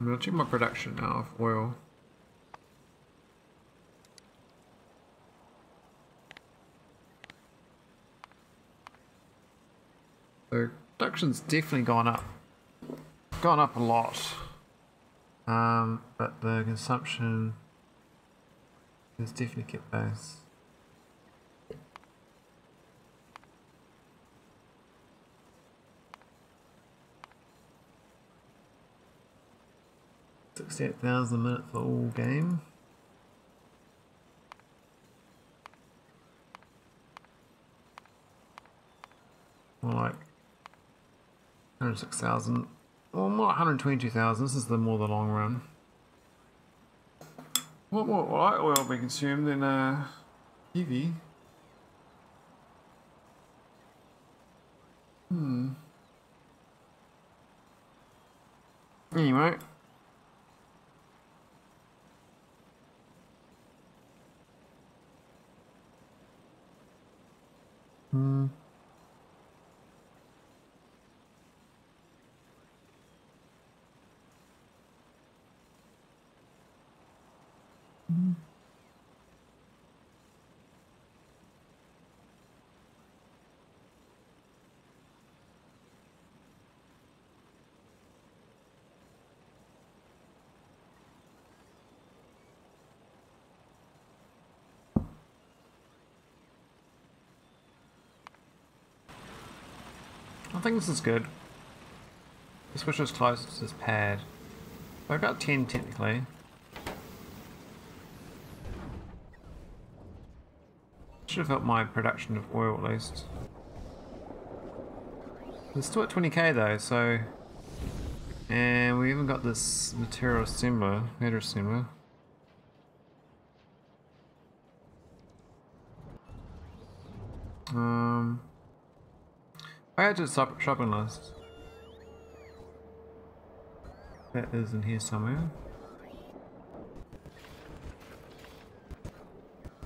I'm gonna check my production now of oil. So production's definitely gone up a lot, but the consumption has definitely kept pace. $68,000 a minute for all game. More like 106,000. Well, more like 122,000. This is the more the long run. What more light oil be consumed than EV? Anyway. I think this is good. This switch is closer to this pad. I got 10 technically. Should have helped my production of oil at least. We're still at 20k though, so... And we even got this material assembler, matter assembler. I had to shopping list. That is in here somewhere.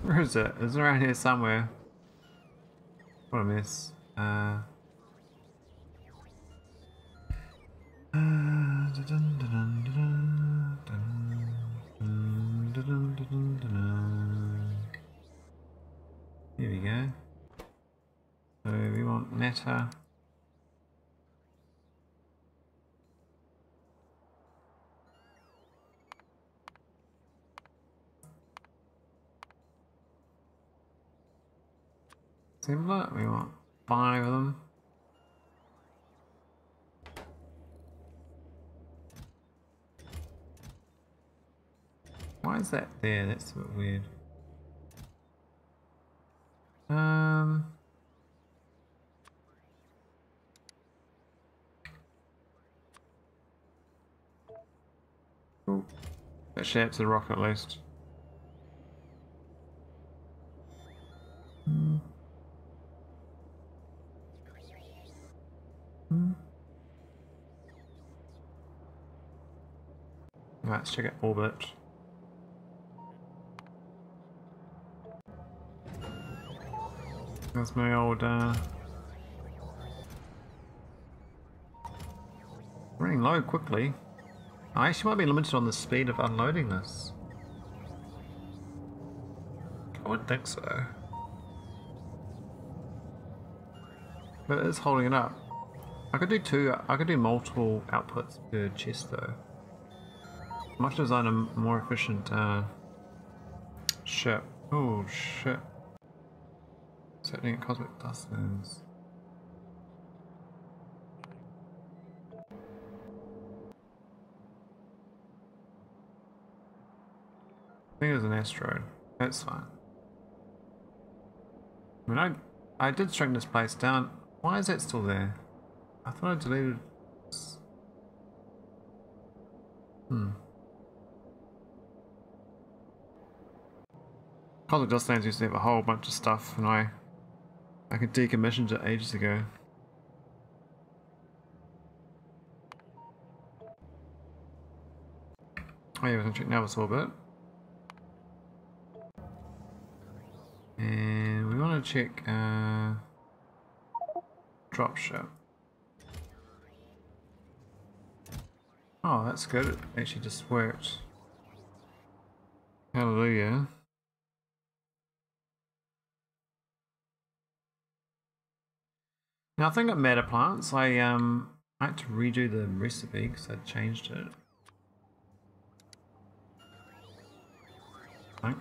Where is it? It's around here somewhere. What a mess. matter. Similar, we want 5 of them. Why is that there? That's a bit weird. Cool. That shapes a rocket at least. Right, let's check out orbit. That's my old running low quickly. I actually might be limited on the speed of unloading this. I wouldn't think so. But it is holding it up. I could do multiple outputs per chest though. I might design a more efficient ship. Oh shit. What's happening at Cosmic Dustlands? I think it was an asteroid. That's fine. I mean, I did shrink this place down. Why is that still there? I thought I deleted this. Cosmic Dustlands used to have a whole bunch of stuff, and I could decommission it ages ago. Oh yeah, we're going to check nauvis orbit. And we want to check dropship. Oh, that's good. It actually just worked. Hallelujah. Now I think at matter plants, I had to redo the recipe because I changed it. I think.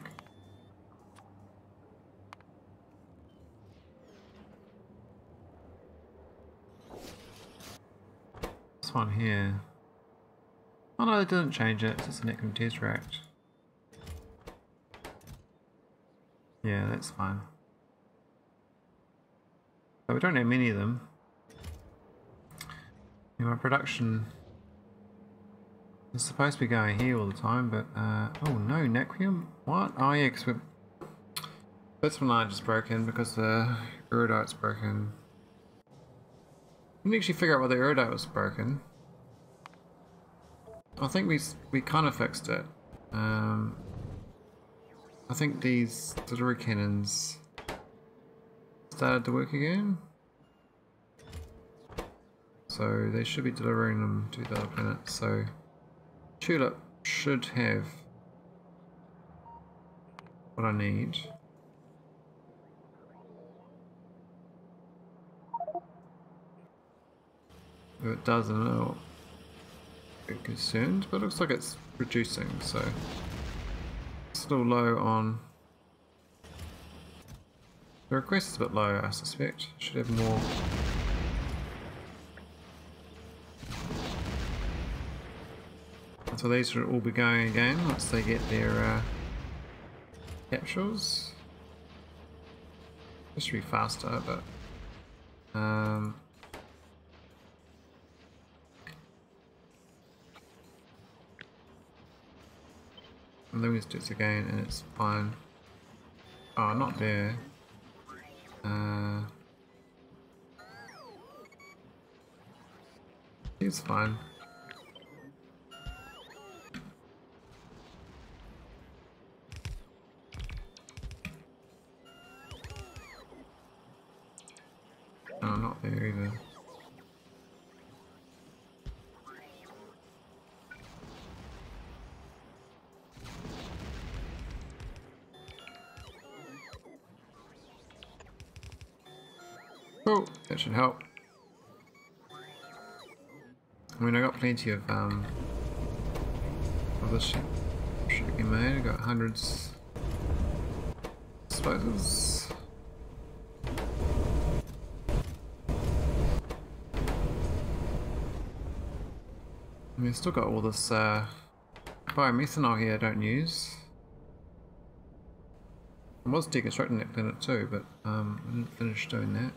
This one here. Oh no, they didn't change it. It's just an Necrum Tesseract. Yeah, that's fine. But we don't have many of them. Yeah, my production is supposed to be going here all the time, but oh no, Nacrium? What? Oh yeah, because this one line just broken because the erudite's broken. Didn't actually figure out why the erudite was broken. I think we kind of fixed it. I think these delivery cannons started to work again, so they should be delivering them to the other planet. So tulip should have what I need. If it doesn't, I'll be concerned, but it looks like it's reducing, so still low on. The request is a bit low, I suspect. Should have more. So these should all be going again once they get their capsules. This should be faster, but and then we just do it again and it's fine. Oh, not there. It's fine. Oh, not there either. Oh, that should help. I mean, I got plenty of this should be made. I got hundreds explosives. I mean, still got all this biomethanol here I don't use. I was deconstructing that planet too, but I didn't finish doing that.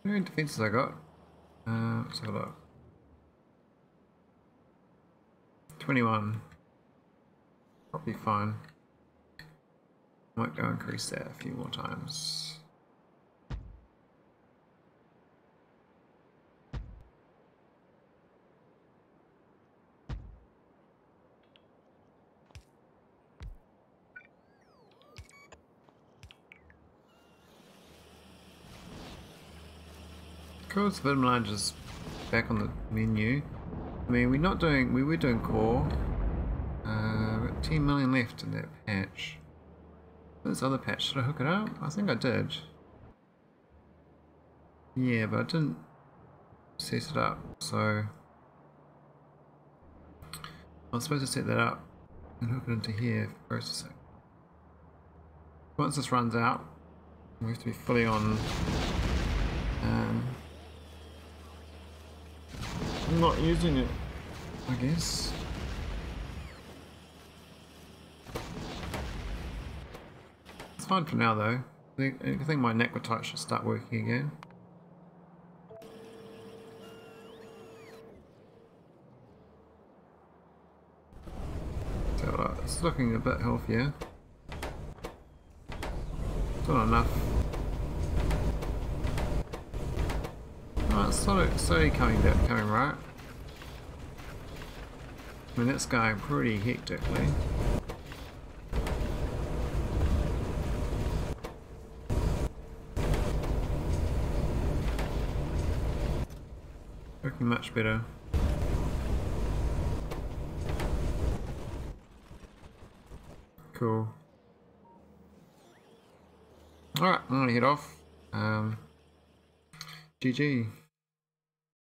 How many defenses I got? Let's have a look. 21. Probably fine. Might go increase that a few more times. Cool, so Vitamin is back on the menu. I mean, we were doing core. We've got 10 million left in that patch. This other patch, should I hook it up? I think I did. Yeah, but I didn't set it up, so I was supposed to set that up and hook it into here for processing. Once this runs out, we have to be fully on. I'm not using it, I guess. It's fine for now though. I think my necrotite should start working again. So it's looking a bit healthier. Still not enough. Oh, it's slowly coming right. I mean, that's going pretty hectically. Working much better. Cool. Alright, I'm gonna head off. GG.